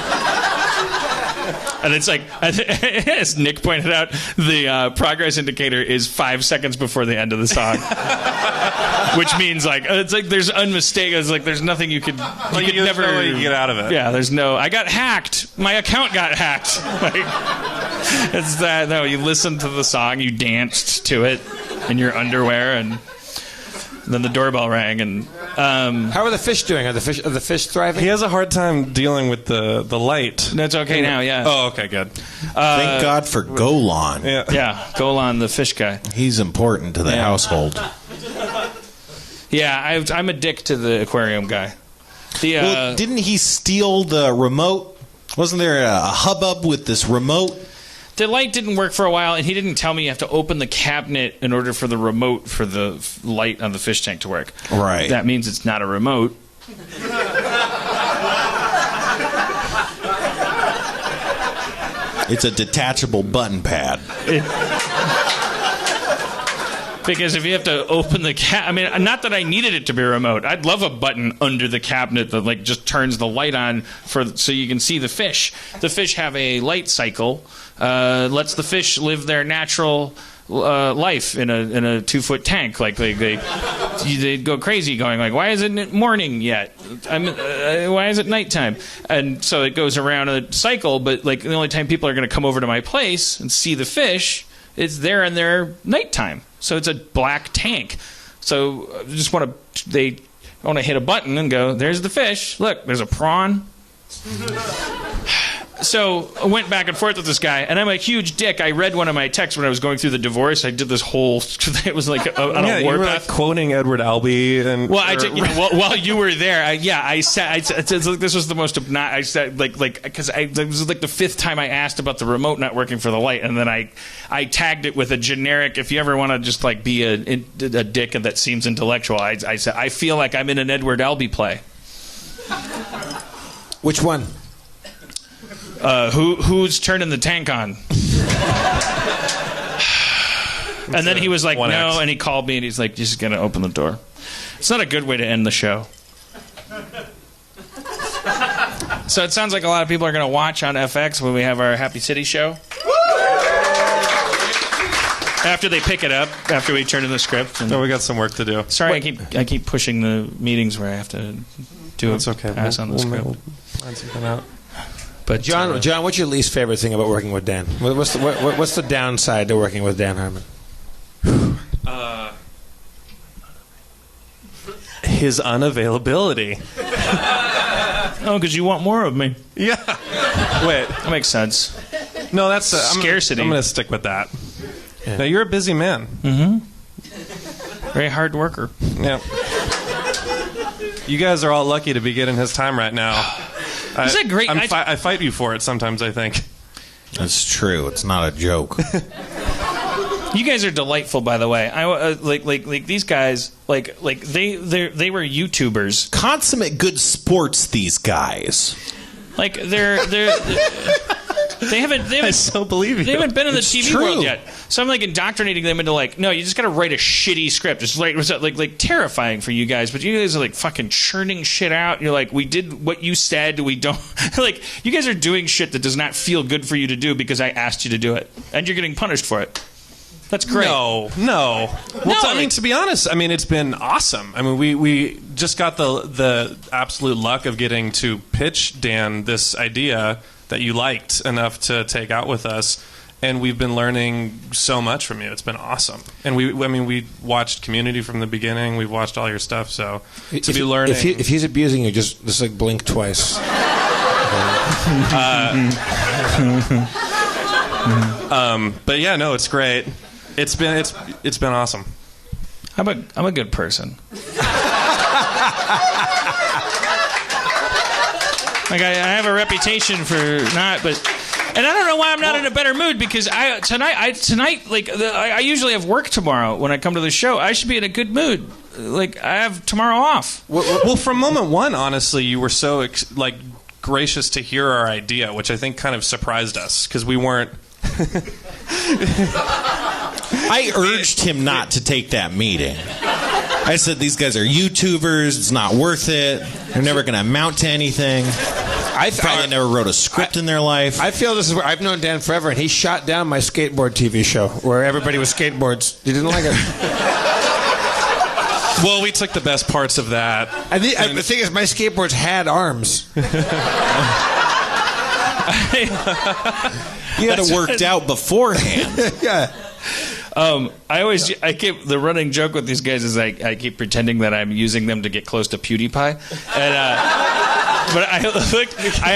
And it's like, as Nick pointed out, the progress indicator is 5 seconds before the end of the song, which means like it's like there's unmistakable. It's like there's nothing you could never no way you get out of it. Yeah, there's no. I got hacked. My account got hacked. Like, it's that. No, you listened to the song, you danced to it in your underwear, and then the doorbell rang. And how are the fish doing? Are the fish thriving? He has a hard time dealing with the light. That's okay now. Yeah. Oh, okay, good. Thank God for Golan. Yeah, Golan, the fish guy. He's important to the household. Yeah, I'm a dick to the aquarium guy. Well, didn't he steal the remote? Wasn't there a hubbub with this remote? The light didn't work for a while, and he didn't tell me you have to open the cabinet in order for the remote for the light on the fish tank to work. Right. That means it's not a remote. It's a detachable button pad. Because if you have to open the I mean, not that I needed it to be a remote. I'd love a button under the cabinet that like just turns the light on so you can see the fish. The fish have a light cycle, lets the fish live their natural life in a 2-foot tank. Like they go crazy, going like, why isn't it morning yet? Why is it nighttime? And so it goes around a cycle. But like the only time people are going to come over to my place and see the fish is there in their nighttime. So it's a black tank. So I just want to hit a button and go, there's the fish. Look, there's a prawn. So I went back and forth with this guy, and I'm a huge dick. I read one of my texts when I was going through the divorce. I did this whole. It was like on a you were warpath. like quoting Edward Albee and. Well, while you were there, I said this was the most. I said because it was like the 5th time I asked about the remote not working for the light, and then I tagged it with a generic. If you ever want to just like be a dick that seems intellectual, I said I feel like I'm in an Edward Albee play. Which one? Who's turning the tank on? And then he was like, 1X. no, and he called me and he's like, just gonna open the door. It's not a good way to end the show. So it sounds like a lot of people are gonna watch on FX when we have our Happy City show. After they pick it up, after we turn in the script. No, we got some work to do. Sorry, I keep pushing the meetings where I have to do That's okay. pass on the script. We'll find something out. But John, what's your least favorite thing about working with Dan? What's the downside to working with Dan Harmon? His unavailability. Oh, because you want more of me. Yeah. Wait. That makes sense. No, that's Scarcity. I'm going to stick with that. Yeah. Now, you're a busy man. Mm-hmm. Very hard worker. Yeah. You guys are all lucky to be getting his time right now. Is that great? I fight you for it sometimes, I think. That's true. It's not a joke. You guys are delightful, by the way. I like these guys. Like they were YouTubers. Consummate good sports. These guys. Like they haven't. I so believe you. They haven't been in the It's TV true. world yet. So I'm like indoctrinating them into like, no, you just got to write a shitty script. It's like terrifying for you guys, but you guys are like fucking churning shit out. You're like, we did what you said. We don't like. You guys are doing shit that does not feel good for you to do because I asked you to do it, and you're getting punished for it. That's great. No. Well, I mean, to be honest, I mean, it's been awesome. I mean, we just got the absolute luck of getting to pitch Dan this idea that you liked enough to take out with us, and we've been learning so much from you. It's been awesome. And we watched Community from the beginning. We've watched all your stuff, so to be learning. If he's abusing you, just like blink twice. But yeah, no, it's great. It's been awesome. I'm a good person. Like I have a reputation for not, but and I don't know why I'm not in a better mood because tonight like I usually have work tomorrow when I come to the show. I should be in a good mood. Like I have tomorrow off. Well, from moment one, honestly, you were so gracious to hear our idea, which I think kind of surprised us because we weren't. I urged him not to take that meeting. I said, these guys are YouTubers. It's not worth it. They're never going to amount to anything. Probably never wrote a script in their life. I feel this is where I've known Dan forever, and he shot down my skateboard TV show where everybody was skateboards. You didn't like it? Well, we took the best parts of that. The thing is, my skateboards had arms. You had it worked out beforehand. Yeah. I keep the running joke with these guys is I keep pretending that I'm using them to get close to PewDiePie, and but I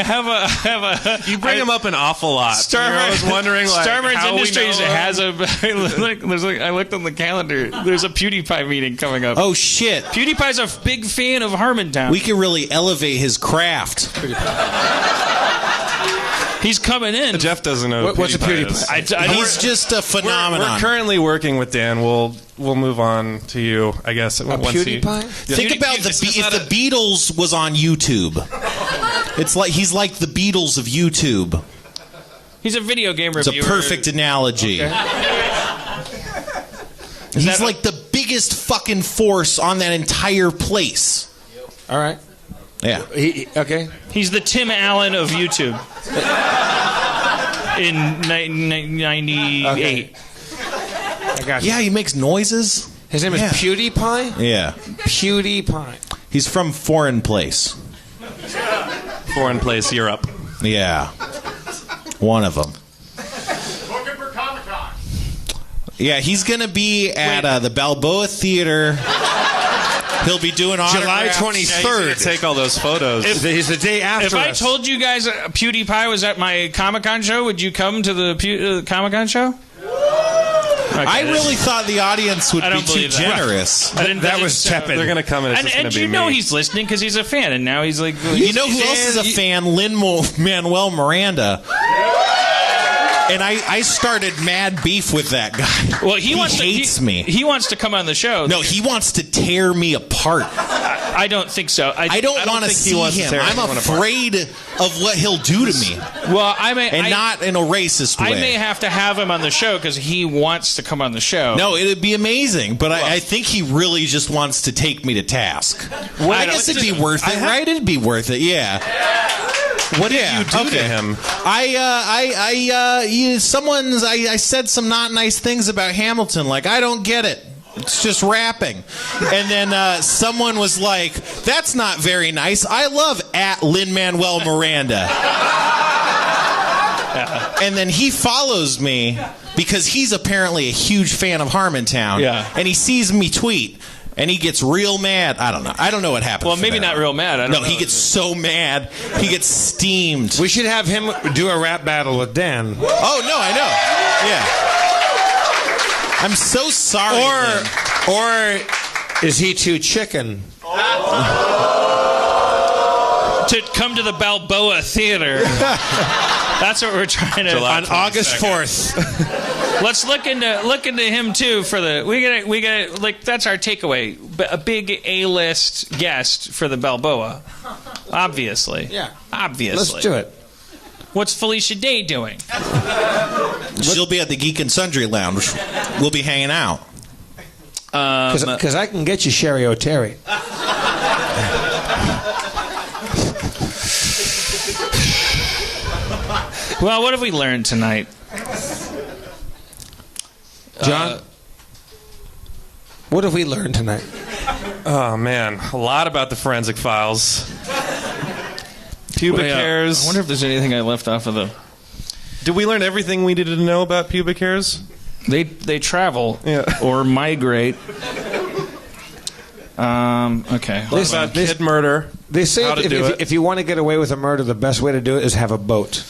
have a you bring him up an awful lot. I was wondering like Starburns Industries has a I looked on the calendar. There's a PewDiePie meeting coming up. Oh shit! PewDiePie's a big fan of Harmontown. We can really elevate his craft. He's coming in. Jeff doesn't know What's a PewDiePie? is. He's just a phenomenon. We're currently working with Dan. We'll move on to you, I guess. Once PewDiePie? Think about if the Beatles was on YouTube. It's like he's like the Beatles of YouTube. He's a video game It's reviewer. a perfect analogy. Okay. He's like the biggest fucking force on that entire place. All right. Yeah. Okay. He's the Tim Allen of YouTube. In 1998. Okay. I got you. Yeah, he makes noises. His name is PewDiePie? Yeah. PewDiePie. He's from Foreign Place. Foreign Place, Europe. Yeah. One of them. Looking for Comic-Con. Yeah, he's going to be at the Balboa Theater. He'll be doing July autographs. 23rd. Take all those photos. He's the day after If I us. told you guys PewDiePie was at my Comic-Con show, would you come to the Comic-Con show? Okay, I really thought the audience would I be don't too believe that. generous. That was tepid. They're going to come and it's just going And to be you know me. he's listening because he's a fan, and now he's like... You know who else is a fan? Lin-Manuel Miranda. And I started mad beef with that guy. Well, he hates me. He wants to come on the show. No, he wants to tear me apart. I don't think so. I don't want to think he see wants to him. tear I'm anyone apart. afraid of what he'll do to me. Well, I may... And not in a racist way. I may have to have him on the show because he wants to come on the show. No, it'd be amazing, but I think he really just wants to take me to task. Well, I guess it'd be worth it, right? It'd be worth it, yeah. What did you do to him? I said some not nice things about Hamilton, like, I don't get it. It's just rapping. And then someone was like, that's not very nice. I love @Lin-Manuel Miranda. And then he follows me because he's apparently a huge fan of Harmontown. Yeah. And he sees me tweet. And he gets real mad. I don't know. I don't know what happened. Well, maybe not real mad. I don't know. He gets so mad. He gets steamed. We should have him do a rap battle with Dan. Oh, no, I know. Yeah. I'm so sorry. Or is he too chicken? To come to the Balboa Theater. That's what we're trying to... On August 4th. Let's look into him too for the we gotta like that's our takeaway. A big A-list guest for the Balboa. Obviously. Yeah. Obviously. Let's do it. What's Felicia Day doing? She'll be at the Geek and Sundry Lounge. We'll be hanging out. Because I can get you Sherry O'Terry. Well, what have we learned tonight? John? What have we learned tonight? Oh, man. A lot about the forensic files. Pubic hairs. I wonder if there's anything I left off of the... Did we learn everything we needed to know about pubic hairs? They travel or migrate. Okay. What about kid murder? They say How to do it. if you want to get away with a murder, the best way to do it is have a boat.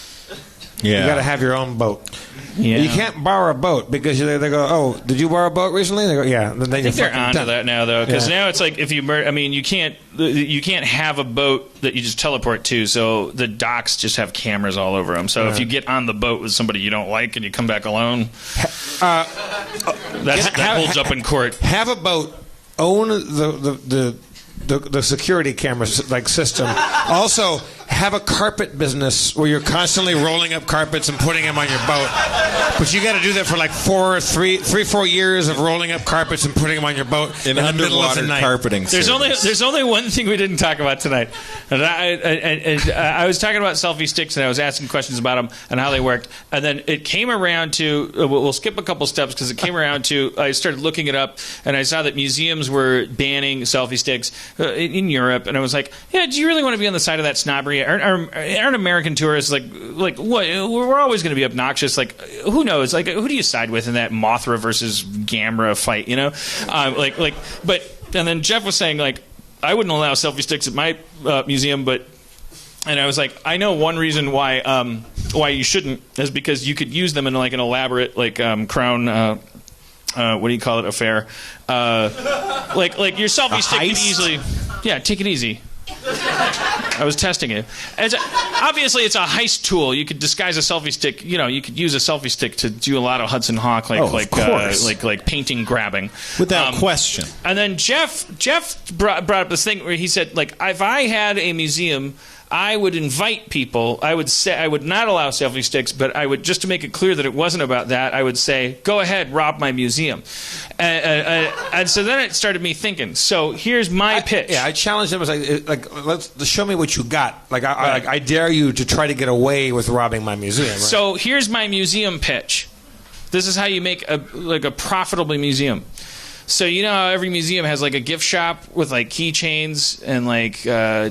Yeah. You got to have your own boat. Yeah. You can't borrow a boat because they go, oh, did you borrow a boat recently? They go, yeah. Then I think they're onto that now, though, because Yeah. now it's like if you murder, I mean, you can't have a boat that you just teleport to. So the docks just have cameras all over them. So if you get on the boat with somebody you don't like and you come back alone, that holds up in court. Have a boat. Own the security camera like system. Also, have a carpet business where you're constantly rolling up carpets and putting them on your boat. But you got to do that for like 4 years of rolling up carpets and putting them on your boat in the middle of the night. Carpeting. There's only one thing we didn't talk about tonight. And I was talking about selfie sticks, and I was asking questions about them and how they worked. And then it came around to we'll skip a couple steps because it came around to I started looking it up, and I saw that museums were banning selfie sticks in Europe, and I was like, yeah, do you really want to be on the side of that snobbery? Aren't American tourists like what? We're always going to be obnoxious. Like, who knows? Like, who do you side with in that Mothra versus Gamera fight? You know, but and then Jeff was saying like, I wouldn't allow selfie sticks at my museum, but. And I was like, I know one reason why you shouldn't is because you could use them in like an elaborate like crown what do you call it, affair, like your selfie stick could easily, take it easy. I was testing it. Obviously, it's a heist tool. You could disguise a selfie stick. You know, you could use a selfie stick to do a lot of Hudson Hawk, like painting grabbing, without question. And then Jeff brought up this thing where he said, like, if I had a museum, I would invite people. I would say I would not allow selfie sticks, but I would, just to make it clear that it wasn't about that, I would say, go ahead, rob my museum. And so then it started me thinking. So here's my pitch. I challenged him. I was like, let's show me what you got. Like, I dare you to try to get away with robbing my museum. Right? So here's my museum pitch. This is how you make a profitable museum. So you know how every museum has like a gift shop with like keychains and like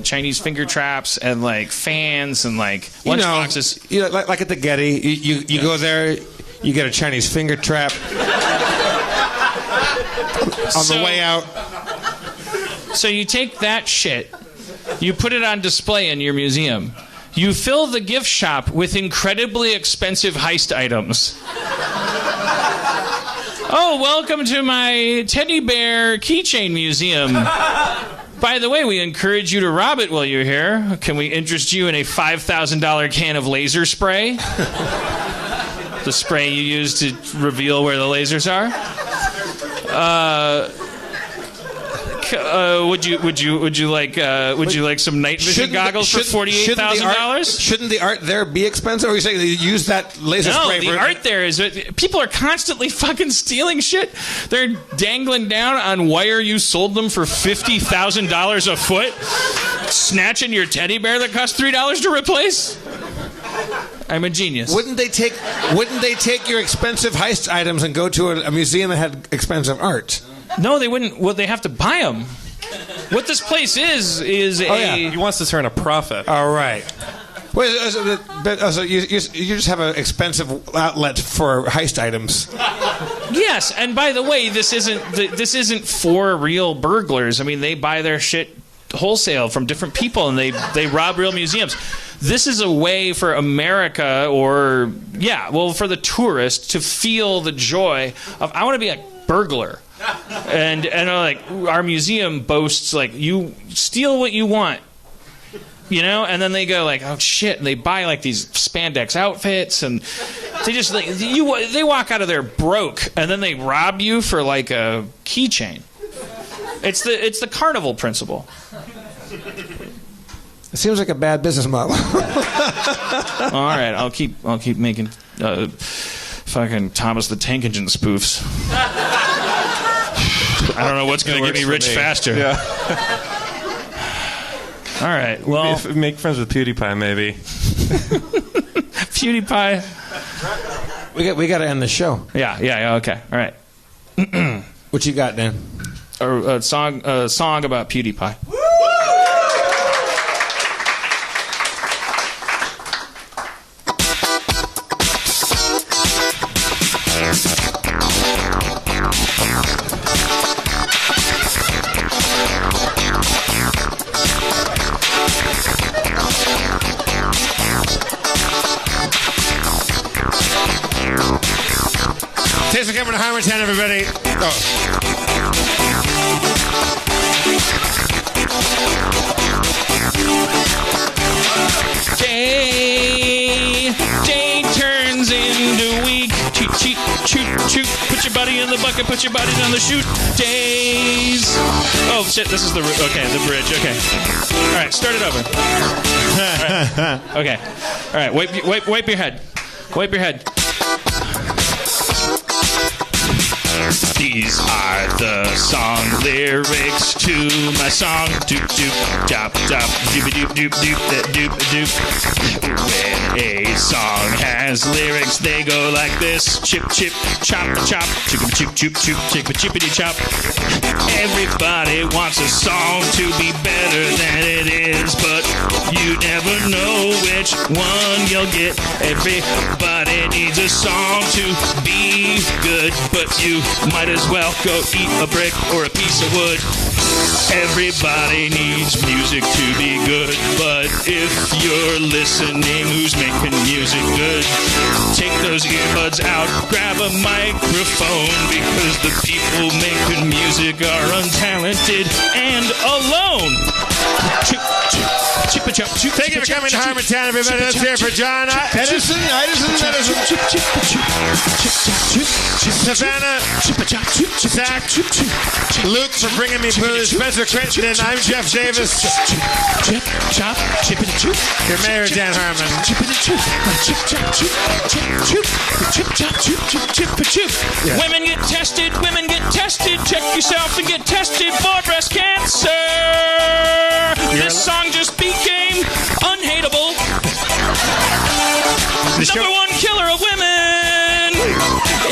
Chinese finger traps and like fans and like lunchboxes. You know, like at the Getty, you go there, you get a Chinese finger trap. On the way out. So you take that shit, you put it on display in your museum. You fill the gift shop with incredibly expensive heist items. Oh, welcome to my teddy bear keychain museum. By the way, we encourage you to rob it while you're here. Can we interest you in a $5,000 can of laser spray? The spray you use to reveal where the lasers are? Would you like some night vision goggles for $48,000? Shouldn't the art there be expensive? Or are you saying they use that laser spray? No, the art there is people are constantly fucking stealing shit. They're dangling down on wire you sold them for $50,000 a foot, snatching your teddy bear that cost $3 to replace. I'm a genius. Wouldn't they take your expensive heist items and go to a museum that had expensive art? No, they wouldn't. Well, they have to buy them. What this place is he wants to turn a profit. All right. Wait, so you just have an expensive outlet for heist items. Yes, and by the way, this isn't for real burglars. I mean, they buy their shit wholesale from different people, and they rob real museums. This is a way for America, for the tourist to feel the joy of, I want to be a burglar. And like, our museum boasts, like, you steal what you want, you know, and then they go like, oh shit, and they buy like these spandex outfits, and they just like they walk out of there broke, and then they rob you for like a keychain. It's the carnival principle. It seems like a bad business model. All right, I'll keep making fucking Thomas the Tank Engine spoofs. I don't know what's going to get me rich faster. Yeah. All right. Well, make friends with PewDiePie, maybe. PewDiePie. We got to end the show. Yeah. Okay. All right. What you got, Dan? A song about PewDiePie. Thanks for coming to Harmontown, everybody. Day turns into week. Cheat, cheat, shoot, shoot. Put your body in the bucket, put your body down the chute. Days. Oh, shit, this is the bridge. Okay. All right, start it over. All right. Okay. All right, wipe your head. Wipe your head. These are the song lyrics to my song. Doop doop dop dop doop doop doop doop doop doop. When a song has lyrics, they go like this: chip chip chop chop chip chip chip chip chip chippity chop. Everybody wants a song to be better than it is, but you never know which one you'll get. Everybody needs a song to be good, but you might as well go eat a brick or a piece of wood. Everybody needs music to be good, but if you're listening, who's making music good? Take those earbuds out, grab a microphone, because the people making music are untalented and alone. Thank you for coming to Harmontown, everybody. Let's hear for John Edison. Savannah, Zach, Luke for bringing me booze, Spencer Crittenden, I'm Jeff Davis. Your mayor, Dan Harmon. Women get tested, check yourself and get tested for breast cancer. This song just became unhateable. Number one killer of women.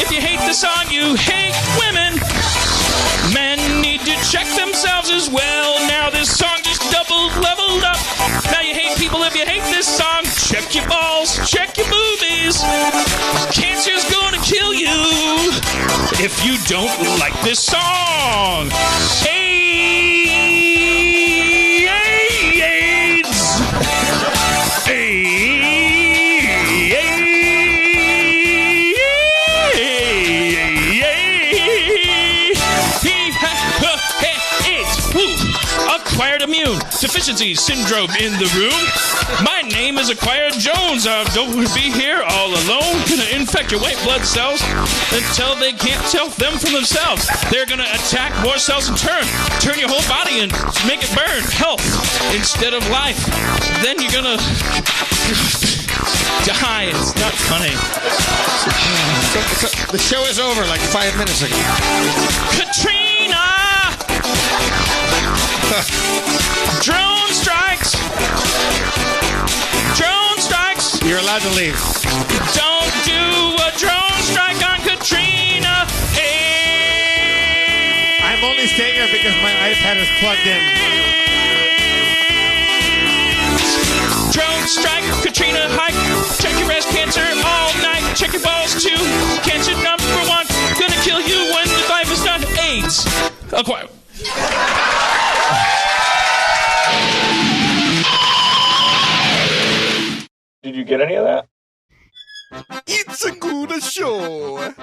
If you hate the song, you hate women. Men need to check themselves as well. Now this song just leveled up. Now you hate people if you hate this song. Check your balls, check your boobies. Cancer's gonna kill you if you don't like this song. Acquired immune deficiency syndrome in the room. My name is Acquired Jones. Don't be here all alone. Gonna infect your white blood cells until they can't tell them from themselves. They're gonna attack more cells in turn your whole body and make it burn. Health instead of life. Then you're gonna die. It's not funny. The show is over like 5 minutes ago. Katrina! Drone strikes! Drone strikes! You're allowed to leave. Don't do a drone strike on Katrina! I'm only staying here because my iPad is plugged in. Drone strike, Katrina hike. Check your breast cancer all night. Check your balls too. Cancer number one. Gonna kill you when the life is done. AIDS. Acquired. Did you get any of that? It's a good show.